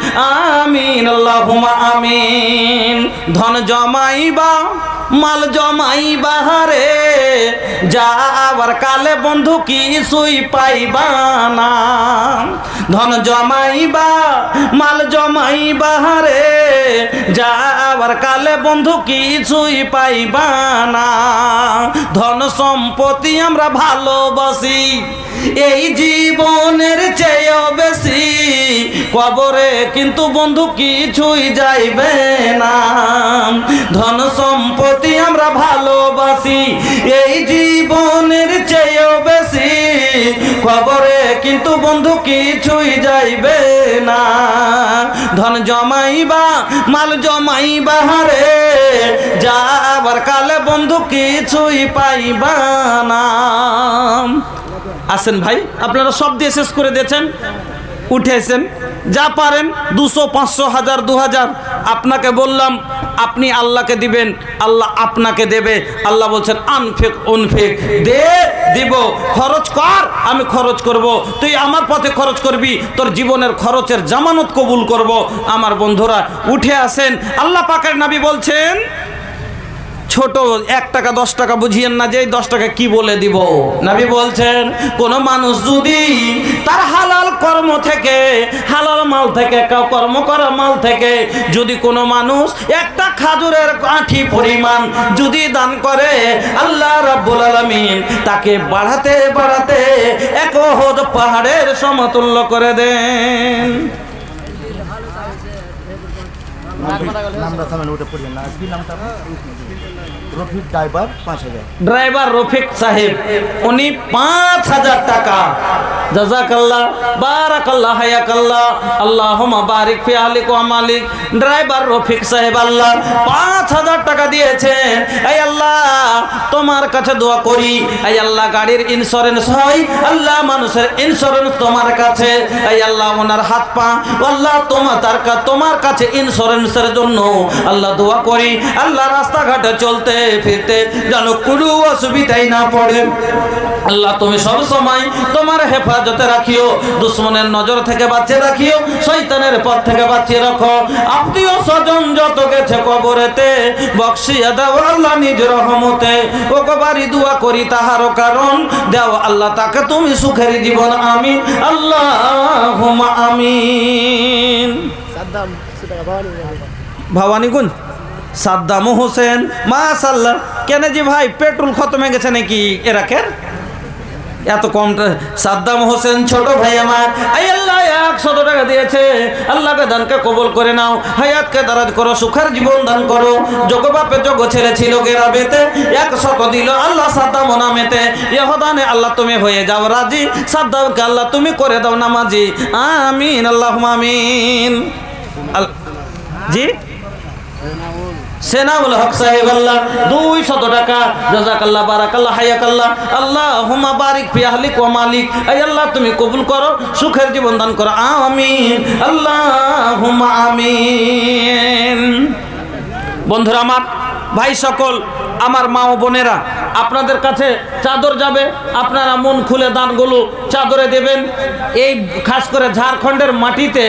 A: আমিন আল্লাহুম্মা আমিন ধন জমাইবা মাল জমাই বাহারে যাওয়ার কালে বন্ধু কি সুই পাইবা না ধন জমাইবা মাল জমাই বাহারে যাওয়ার কালে বন্ধু কি সুই পাইবা না ধন সম্পত্তি আমরা ভালোবাসি এই জীবনের চেয়েও বেশি কবরে কিন্তু বন্ধু কিছুই যাইবে না ধন সম্পত্তি আমরা ভালোবাসি এই জীবনের চেয়েও বেশি কবরে কিন্তু বন্ধু কিছুই যাইবে না ধন জমাইবা মাল জমাইবা হারে যাবার কালে বন্ধু কিছুই পাইবা না আসেন ভাই আপনারা সব দিয়ে শেষ করে দিয়েছেন উঠেছেন যা পারেন 200 500 1000 2000 আপনাকে বললাম আপনি আল্লাহকে দিবেন, আল্লাহ আপনাকে দেবে। আল্লাহ বলছেন আনফিক উনফিক, দে দিব, খরচ কর আমি খরচ করব, তুই আমার পথে খরচ করবি, তোর জীবনের খরচের জামানত কবুল করব। আমার বন্ধুরা উঠে আসেন, আল্লাহ পাকের নবী বলছেন ছোট 1 টাকা 10 টাকা বুঝিয়েন না যে 10 টাকা কি বলে দিব। নবী বলছেন কোন মানুষ যদি তার হালাল কর্ম থেকে, হালাল মাল থেকে, কর্ম করা মাল থেকে যদি কোনো মানুষ একটা খাজুরের আঁঠি পরিমাণ যদি দান করে, আল্লাহ রাব্বুল আলামিন তাকে বাড়াতে বাড়াতে এক উহুদ পাহাড়ের সমতুল্য করে দেন।
B: নামটা থামেন, ওটা পড়বেন না। কি নামটা? রফিক ড্রাইভার 5000।
A: ড্রাইভার রফিক সাহেব, উনি 5000 টাকা। জাযাকাল্লাহ বারাকাল্লাহ হায়াকাল্লাহ আল্লাহুম্মা বারিক ফি আহলিক ওয়া মালিক। ড্রাইভার রফিক সাহেব আল্লাহ 5000 টাকা দিয়েছেন। এই আল্লাহ তোমার কাছে দোয়া করি, এই আল্লাহ গাড়ির ইন্স্যুরেন্স হয়, আল্লাহ মানুষের ইন্স্যুরেন্স তোমার কাছে, এই আল্লাহ ওনার হাত পা আল্লাহ তোমার কাছে ইন্স্যুরেন্সের জন্য আল্লাহ দোয়া করি, আল্লাহ রাস্তাঘাটে চলতে ফিরতে যেন কোনো অসুবিধাই না পড়ে। আল্লাহ তুমি সব সময় তোমার হেফাজতে রাখিও, দুশ্মনের নজর থেকে বাঁচিয়ে রাখিও, শয়তানের পথ থেকে বাঁচিয়ে রাখো। আত্মীয় স্বজন যত গেছে কবরেতে বকশিয়া দাও আল্লাহ নিজ রহমতে। ও কবারি দোয়া করি তাহারও কারণ দাও আল্লাহ তাকে তুমি সুখের জীবন। আমিন আল্লাহুম্মা আমিন। ভবানীগঞ্জ সাদ্দাম হোসেন মাশাআল্লাহ। কেন জি ভাই পেট্রোল খতম হয়ে গেছে নাকি এরাকের? এত কম? সাদ্দাম হোসেন ছোট ভাই আমার, আই আল্লাহ 100 টাকা দিয়েছে, আল্লাহকে দানকে কবুল করে নাও, হায়াতকে দারাজ করো, সুখের জীবন দান করো। যোগ বাপে যোগ ছেলে ছিল গেরাবেতে, 100 দিল আল্লাহ সাদ্দাম নামেতে। ইহদানে আল্লাহ তুমি হয়ে যাও রাজি, সাদ্দামকে আল্লাহ তুমি করে দাও নামাজি। আমিন আল্লাহুম্মা আমিন। জি সেনাউল হক সাহেব আল্লাহ 200 টাকা। জাযাকাল্লাহ বারাকাল্লাহ হায়াকাল্লাহ আল্লাহুম্মা বারিক ফি আহলিক ওয়া মালিক। এই আল্লাহ তুমি কবুল করো, সুখের জীবন দান করো। আমিন আল্লাহুম্মা আমিন। বন্ধুরা আমার, ভাই সকল, আমার মা ও বোনেরা, আপনাদের কাছে চাদর যাবে, আপনারা মন খুলে দানগুলো চাদরে দেবেন। এই খাস করে ঝাড়খণ্ডের মাটিতে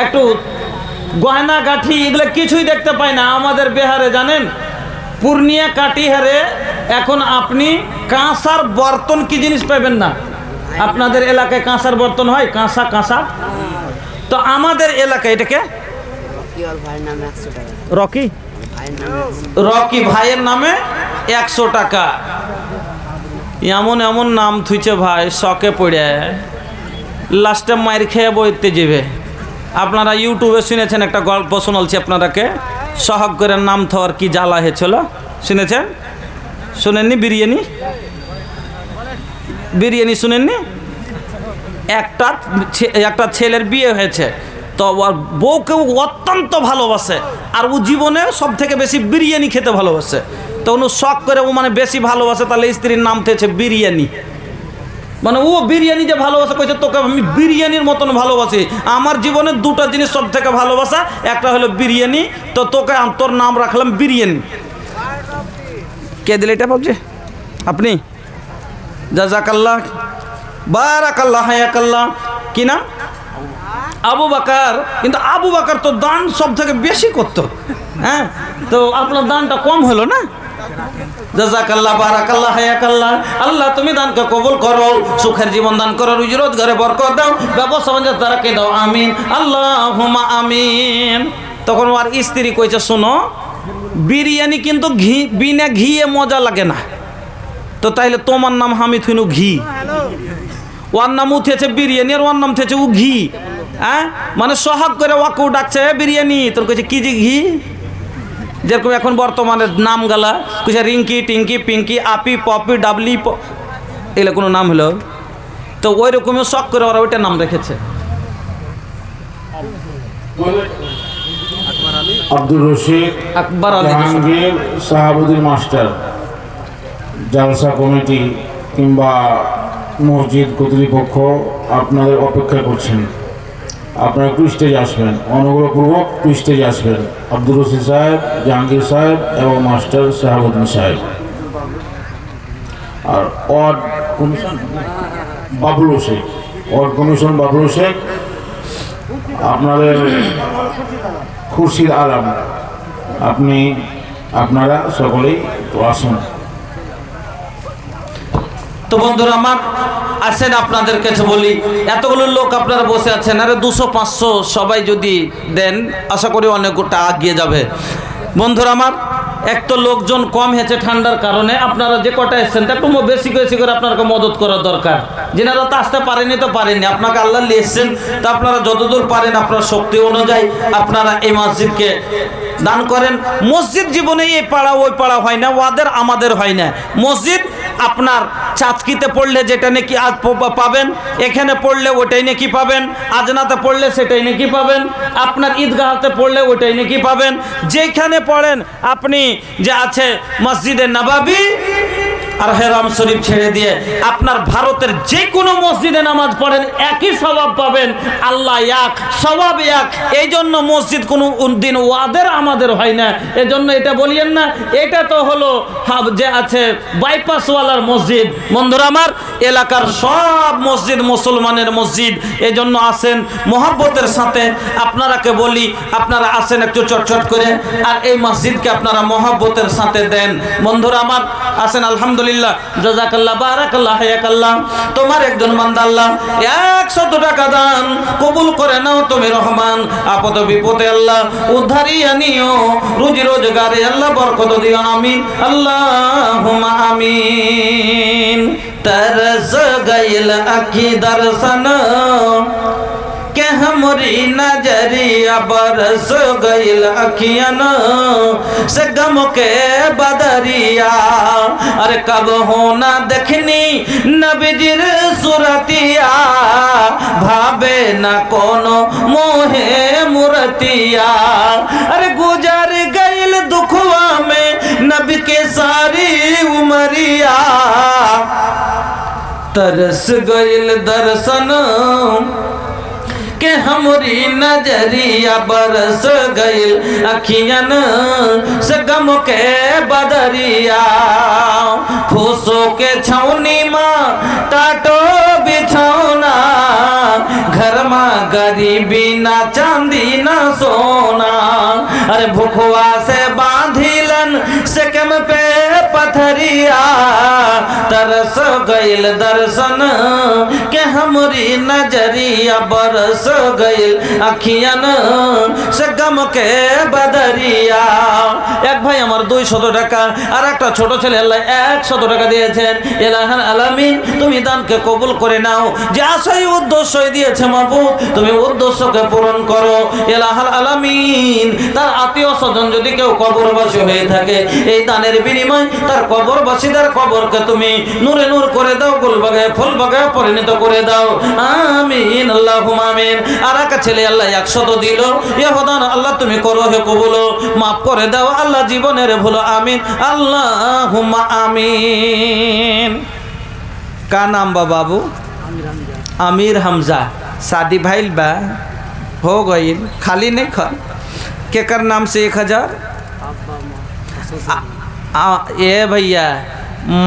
A: একটু গয়না গাঠি এগুলো কিছুই দেখতে পাই না। আমাদের বিহারে জানেন পূর্ণিয়া কাটিহারে এখন আপনি কাঁসার বর্তন কি জিনিস পাবেন না। আপনাদের এলাকায় কাঁসার বর্তন হয়, কাঁসা। তো আমাদের এলাকায় এটাকে রকি ভাইয়ের নামে 100 টাকা। এমন এমন নাম থুইছে ভাই, শকে পড়ে লাস্টে মায়ের খেয়ে বইতে যাবে। আপনারা ইউটিউবে শুনেছেন একটা গল্প শোনালছি আপনারাকে, সহক করে নাম থর কি জ্বালা হয়েছিল, শুনেছেন? শুনেননি? বিরিয়ানি শুনেননি? একটা ছেলের বিয়ে হয়েছে, তো ওর বউকে অত্যন্ত ভালোবাসে, আর ও জীবনে সব থেকে বেশি বিরিয়ানি খেতে ভালোবাসে। তো উনি শখ করে ও মানে বেশি ভালোবাসে, তাহলে স্ত্রীর নাম থেছে বিরিয়ানি। মানে ও বিরিয়ানি যে ভালোবাসা কইছে, তোকে আমি বিরিয়ানির মতন ভালোবাসি। আমার জীবনে 2টা জিনিস সব থেকে ভালোবাসা, একটা হলো বিরিয়ানি, তো তোকে তোর নাম রাখলাম বিরিয়ানি। কে দিলে এটা ভাবছে আপনি? জাযাকাল্লাহ বারাকাল্লাহ হায়াকাল্লাহ। কি নাম? আবু বকর। কিন্তু আবু বকর তো দান সব থেকে বেশি করতো, হ্যাঁ, তো আপনার দানটা কম হলো না। জাযাকাল্লাহ বারাকাল্লাহ হায়াকাল্লাহ। আল্লাহ তুমি দানকে কবুল করো, সুখের জীবন দান করো, রুজি রোজগারে বরকত দাও, ব্যবসা বাণিজ্যে তারাকে দাও। আমিন আল্লাহুম্মা আমিন। তখন ওর স্ত্রী কইছে, শোনো বিরিয়ানি কিন্তু বিনা ঘিয়ে মজা লাগে না, তো তাইলে তোমার নাম আমি থুইনু ঘি। ওর নাম উঠেছে বিরিয়ানি আর ওর নাম থেছে ও ঘি। হ্যাঁ, মানে সোহাগ করে ওকেও ডাকছে বিরিয়ানি, তোর কইছে কি যে ঘি। যেরকম এখন বর্তমানে নাম গালা কইছে রিঙ্কি, টিঙ্কি, পিঙ্কি, আপি, পপি, ডাবলি, এগুলো কোনো নাম হলো, তো ওই রকমই শখ করে ওরা ওইটা নাম রেখেছে।
D: আব্দুর রশিদ,
A: আকবর আলী,
D: জাহাঙ্গীর, শাহাবুদ্দিন মাস্টার, জালসা কমিটি কিংবা মসজিদ কর্তৃপক্ষ আপনাদের অপেক্ষা করছেন। আপনারা একটু স্টেজে আসবেন, অনুগ্রহপূর্বক একটু স্টেজে আসবেন। আব্দুর রশিদ সাহেব, জাহাঙ্গীর সাহেব এবং মাস্টার শাহাবুদ্দিন সাহেব। আর ward commission Babul Sheikh, ward commission Babul Sheikh, আপনাদের খুরশিদ আলম, আপনারা সকলেই তো আসুন।
A: তো বন্ধুরা আমার আসেন, আপনাদের কাছে বলি, এতগুলো লোক আপনারা বসে আছেন, আরে 200-500 সবাই যদি দেন আশা করি অনেকটা এগিয়ে যাবে। বন্ধুরা আমার, এক তো লোকজন কম হয়েছে ঠান্ডার কারণে, আপনারা যে কটা এসছেন তা একটু বেশি করে আপনাকে মদত করার দরকার। যেনারা তো আসতে পারেনি তো পারেনি, আপনাকে আল্লাহ নিয়ে এসছেন, তা আপনারা যতদূর পারেন আপনার শক্তি অনুযায়ী আপনারা এই মসজিদকে দান করেন। মসজিদ জীবনে এই পাড়া ওই পাড়া হয় না, ওদের আমাদের হয় না। মসজিদ আপনার চাঁদকিতে পড়লে যেটা নাকি আজ পাবেন, এখানে পড়লে ওটাই নাকি পাবেন, আজনাতে পড়লে সেটাই নাকি পাবেন, আপনার ঈদগাহতে পড়লে ওটাই নাকি পাবেন। যেখানে পড়েন আপনি যে আছে মসজিদে নববী আর হেরাম শরীফ ছেড়ে দিয়ে আপনার ভারতের যে কোনো মসজিদে নামাজ পড়েন একই সওয়াব পাবেন। আল্লাহ এক, সওয়াব এক। এই জন্য মসজিদ কোনো দিন ওয়াদের আমাদের হয় না। এজন্য এটা বলিয়েন না এটা তো হলো যে আছে বাইপাসওয়ালার মসজিদ। বন্ধুরা আমার, এলাকার সব মসজিদ মুসলমানের মসজিদ। এই জন্য আসেন মহব্বতের সাথে, আপনারাকে বলি আপনারা আসেন একটু চটচট করে, আর এই মসজিদকে আপনারা মহব্বতের সাথে দেন। বন্ধুরা আমার আসেন, আলহামদুলিল্লাহ, জাযাকাল্লাহ, বারাকাল্লাহ, হায়াকাল্লাহ। তোমার একজন বান্দা আল্লাহ 100 টাকা দান কবুল করে নাও তুমি রহমান। আপদ বিপদে আল্লাহ উদ্ধারি আনিও, রুজি রোজগারে আল্লাহ বরকত দিও, আমিন আল্লাহুম্মা আমিন। तरस गइल अखी दर्शन के हमरी नजरिया बरस गइल अखियन से गम के बदरिया। अरे कब होना देखनी नबीजिर सुरतिया, भावे न कोनो मोहे मुरतिया। अरे गुजर गइल दुखवा में नबी के सारी उमरिया, तरस गइल दर्शन के हमरी नजरिया बरस गइल अखियन से गम के बदरिया। फूसो के छौनी माँ टाटो बिछौना, घर माँ गरीबी ना चांदी ना सोना। अरे भुखवा से बांधिलन से कम पे पथरिया, तरस गइल दर्शन के हमरी नजरिया बरस गइल अखियन से गम के बदरिया। एक भाई আমার 200 টাকা আর একটা ছোট ছেলে আল্লাহ 100 টাকা দিয়েছেন। ইলাহুল আলামিন তুমি দানকে কবুল করে নাও, যে আশাই উদ্দেশ্যই দিয়েছে মাবুদ তুমি উদ্দেশ্যকে পূরণ করো। ইলাহুল আলামিন তার আত্মীয় স্বজন যদি কেউ কবরবাসী হয়ে থাকে, এই দানের বিনিময় তার কবরবাসীদের কবরকে তুমি নূরে নূর করে দাও, গুলবাগায় ফুলবাগায় পরিণত করে দাও, আমিন আল্লাহুম্মা আমিন। আর এক ছেলে আল্লাহ 100 দিল, ইহদান আল্লাহ তুমি করো হে কবুল, মাফ করে দাও আল্লাহ জীবনের ভুল, আমিন আল্লাহুম্মা আমিন। का नाम बा बाबू? आमिर हमजा। शादी भाईल बा? हो गई? खाली नहीं खा केकर नाम से 1000? ये भैया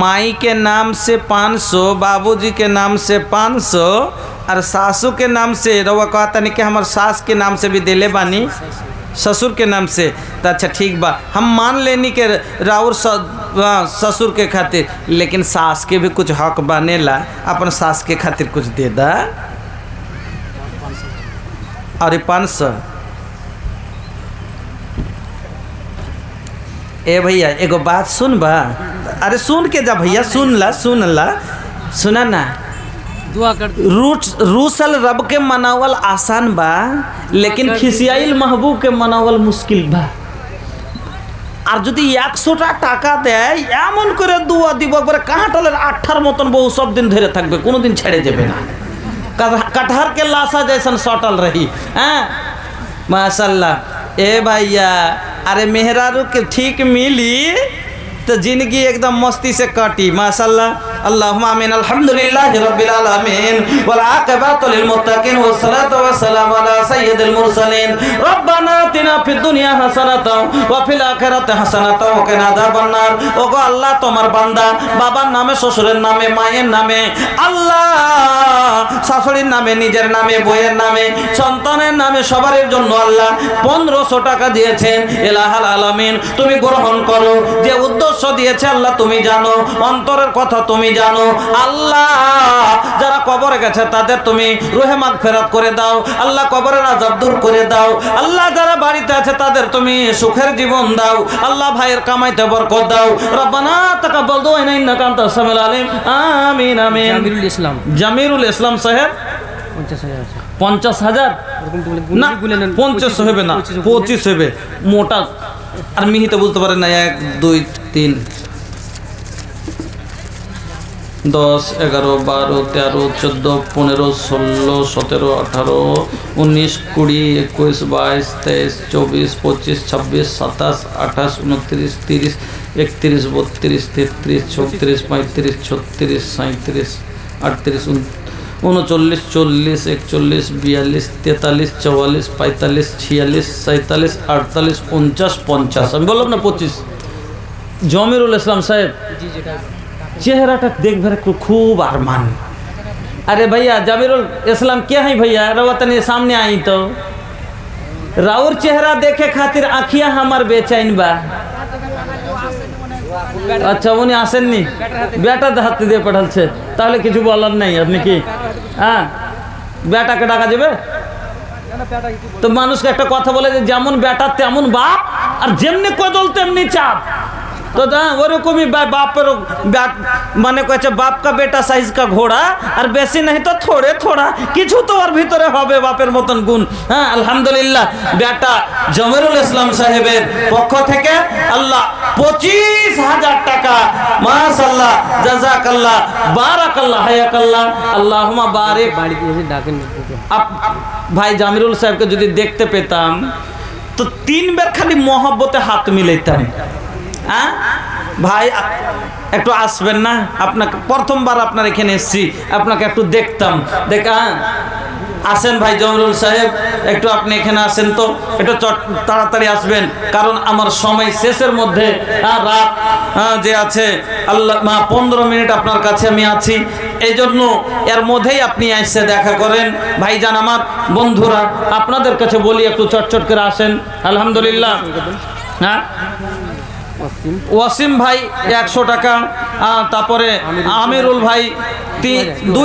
A: माई के नाम से 500, बाबूजी के नाम से 500 और सासू के नाम से रवा कहता नहीं कि हमारे सास के नाम से भी दिले बानी, ससुर के नाम से। तो अच्छा ठीक बा, हम मान लेनी के राउर ससुर के खातिर, लेकिन सास के भी कुछ हक बनेला, अपन सास के खातिर कुछ दे दा। और 500 ए भैया एगो बात सुन बा, अरे सुन के जा भैया, सुन ला सुना ना।
C: दुआ कर
A: रूसल रब के मनावल आसान बा, लेकिन खिसियाइल महबूब के मनावल मुश्किल बा। আর যদি 100টা টাকা দেয় এমন করে দুয়া দিব একবারে কাঁঠালের আঠার মতন বহু সব দিন ধরে থাকবে, কোনোদিন ছেড়ে যাবে না, कटहर के लाशा जैसन सटल रही। हाँ माशाल्लाह। ए भैया अरे मेहरारू के ठीक मिली तो जिंदगी एकदम मस्ती से कटी माशाल्लाह। আল্লাহুম্মা আমিন। আলহামদুলিল্লাহি রাব্বিল আলামিন ওয়াল আকিবাতু লিল মুত্তাকিন ওয়াস সালাতু ওয়াস সালামু আলা সাইয়্যিদিল মুরসালিন। রব্বানা আতিনা ফিদ দুনিয়া হাসানাতাও ওয়া ফিল আখিরাতি হাসানাতাও ওয়া কিনা আযাবান নার। ওগো আল্লাহ, তোমার বান্দা বাবার নামে, শ্বশুরের নামে, মায়ের নামে, আল্লাহ শাশুড়ির নামে, নিজের নামে, বইয়ের নামে, সন্তানের নামে, সবার জন্য আল্লাহ 1500 টাকা দিয়েছেন। ইলাহাল আলামিন, তুমি গ্রহণ করো। যে উদ্দেশ্য দিয়েছে আল্লাহ তুমি জানো, অন্তরের কথা তুমি জানো। আল্লাহ যারা কবরে গেছে তাদের তুমি রুহে মাগফিরাত করে দাও। আল্লাহ কবরের আযাব দূর করে দাও। আল্লাহ যারা বাড়িতে আছে তাদের তুমি সুখের জীবন দাও। আল্লাহ ভাইয়ের কামাইতে বরকত দাও। রব্বানা তাকাব্বাল দুআনা ইন্নাকা আনতাস সামিউল আলিম। আমিন আমিন। জামিরুল ইসলাম সাহেব 50,000 না, 50 হবে না, 25 হবে। মোটা আর মিহিতে বলতে পারেন না। 1 2 3 10 11 12 13 14 15 16 17 18 19 20 21 22 23 24 25 26 27 28 29 30 31 32 33 34 35 36 37 38 39 40 41 42 43 44 45 46 47 48 50 50। আমি বললাম না 25। জমিরুল ইসলাম সাহেব চেহারাটা দেখবার खूब अरमान। अरे भैया जमीरुल इस्लाम क्या है भैया, रवतनी सामने आई तो राउर चेहरा देखे खातिर आँखिया हमार बेचैन बा। अच्छा उन्हें आसेनনি, बेटा हाथ দিয়ে পাঠালছে, তাহলে কিছু বলার নাই। আপনি কি হ্যাঁ বেটাকে ডাকা যাবে? তো মানুষকে একটা কথা বলে যে যেমন বেটা তেমন বাপ, আর যেমনি কদল তেমনি চাপ। तो ওরকমই বাপের মানে কয়েছে বাপ का बेटा साइज का घोड़ा, আর বেশি नहीं तो थोड़े थोड़ा কিছু তো ওর ভিতরে হবে বাপের মতন গুণ। হ্যাঁ আলহামদুলিল্লাহ, বেটা জমিরুল ইসলাম সাহেবের পক্ষ থেকে আল্লাহ 25,000 টাকা। মাশাআল্লাহ, জাযাকাল্লাহ, বারাকাল্লাহ, হায়াকাল্লাহ, আল্লাহুম্মা বারিক। ভাই জামিরুল সাহেবকে যদি দেখতে পেতাম তো 3 বার খালি মহব্বতে হাত মিলাইতাম। হ্যাঁ ভাই একটু আসবেন না? আপনাকে প্রথমবার আপনার এখানে এসেছি, আপনাকে একটু দেখতাম। দেখা আসেন ভাই জমিরুল সাহেব, একটু আপনি এখানে আসেন তো, একটু তাড়াতাড়ি আসবেন, কারণ আমার সময় শেষের মধ্যে। রাত যে আছে আল্লাহ 15 মিনিট আপনার কাছে আমি আছি, এই জন্য এর মধ্যেই আপনি এসে দেখা করেন। ভাইজান আমার বন্ধুরা, আপনাদের কাছে বলি একটু চটচট করে আসেন। আলহামদুলিল্লাহ। হ্যাঁ ওয়াসিম ভাই 100 টাকা, তারপরে আমিরুল ভাই 2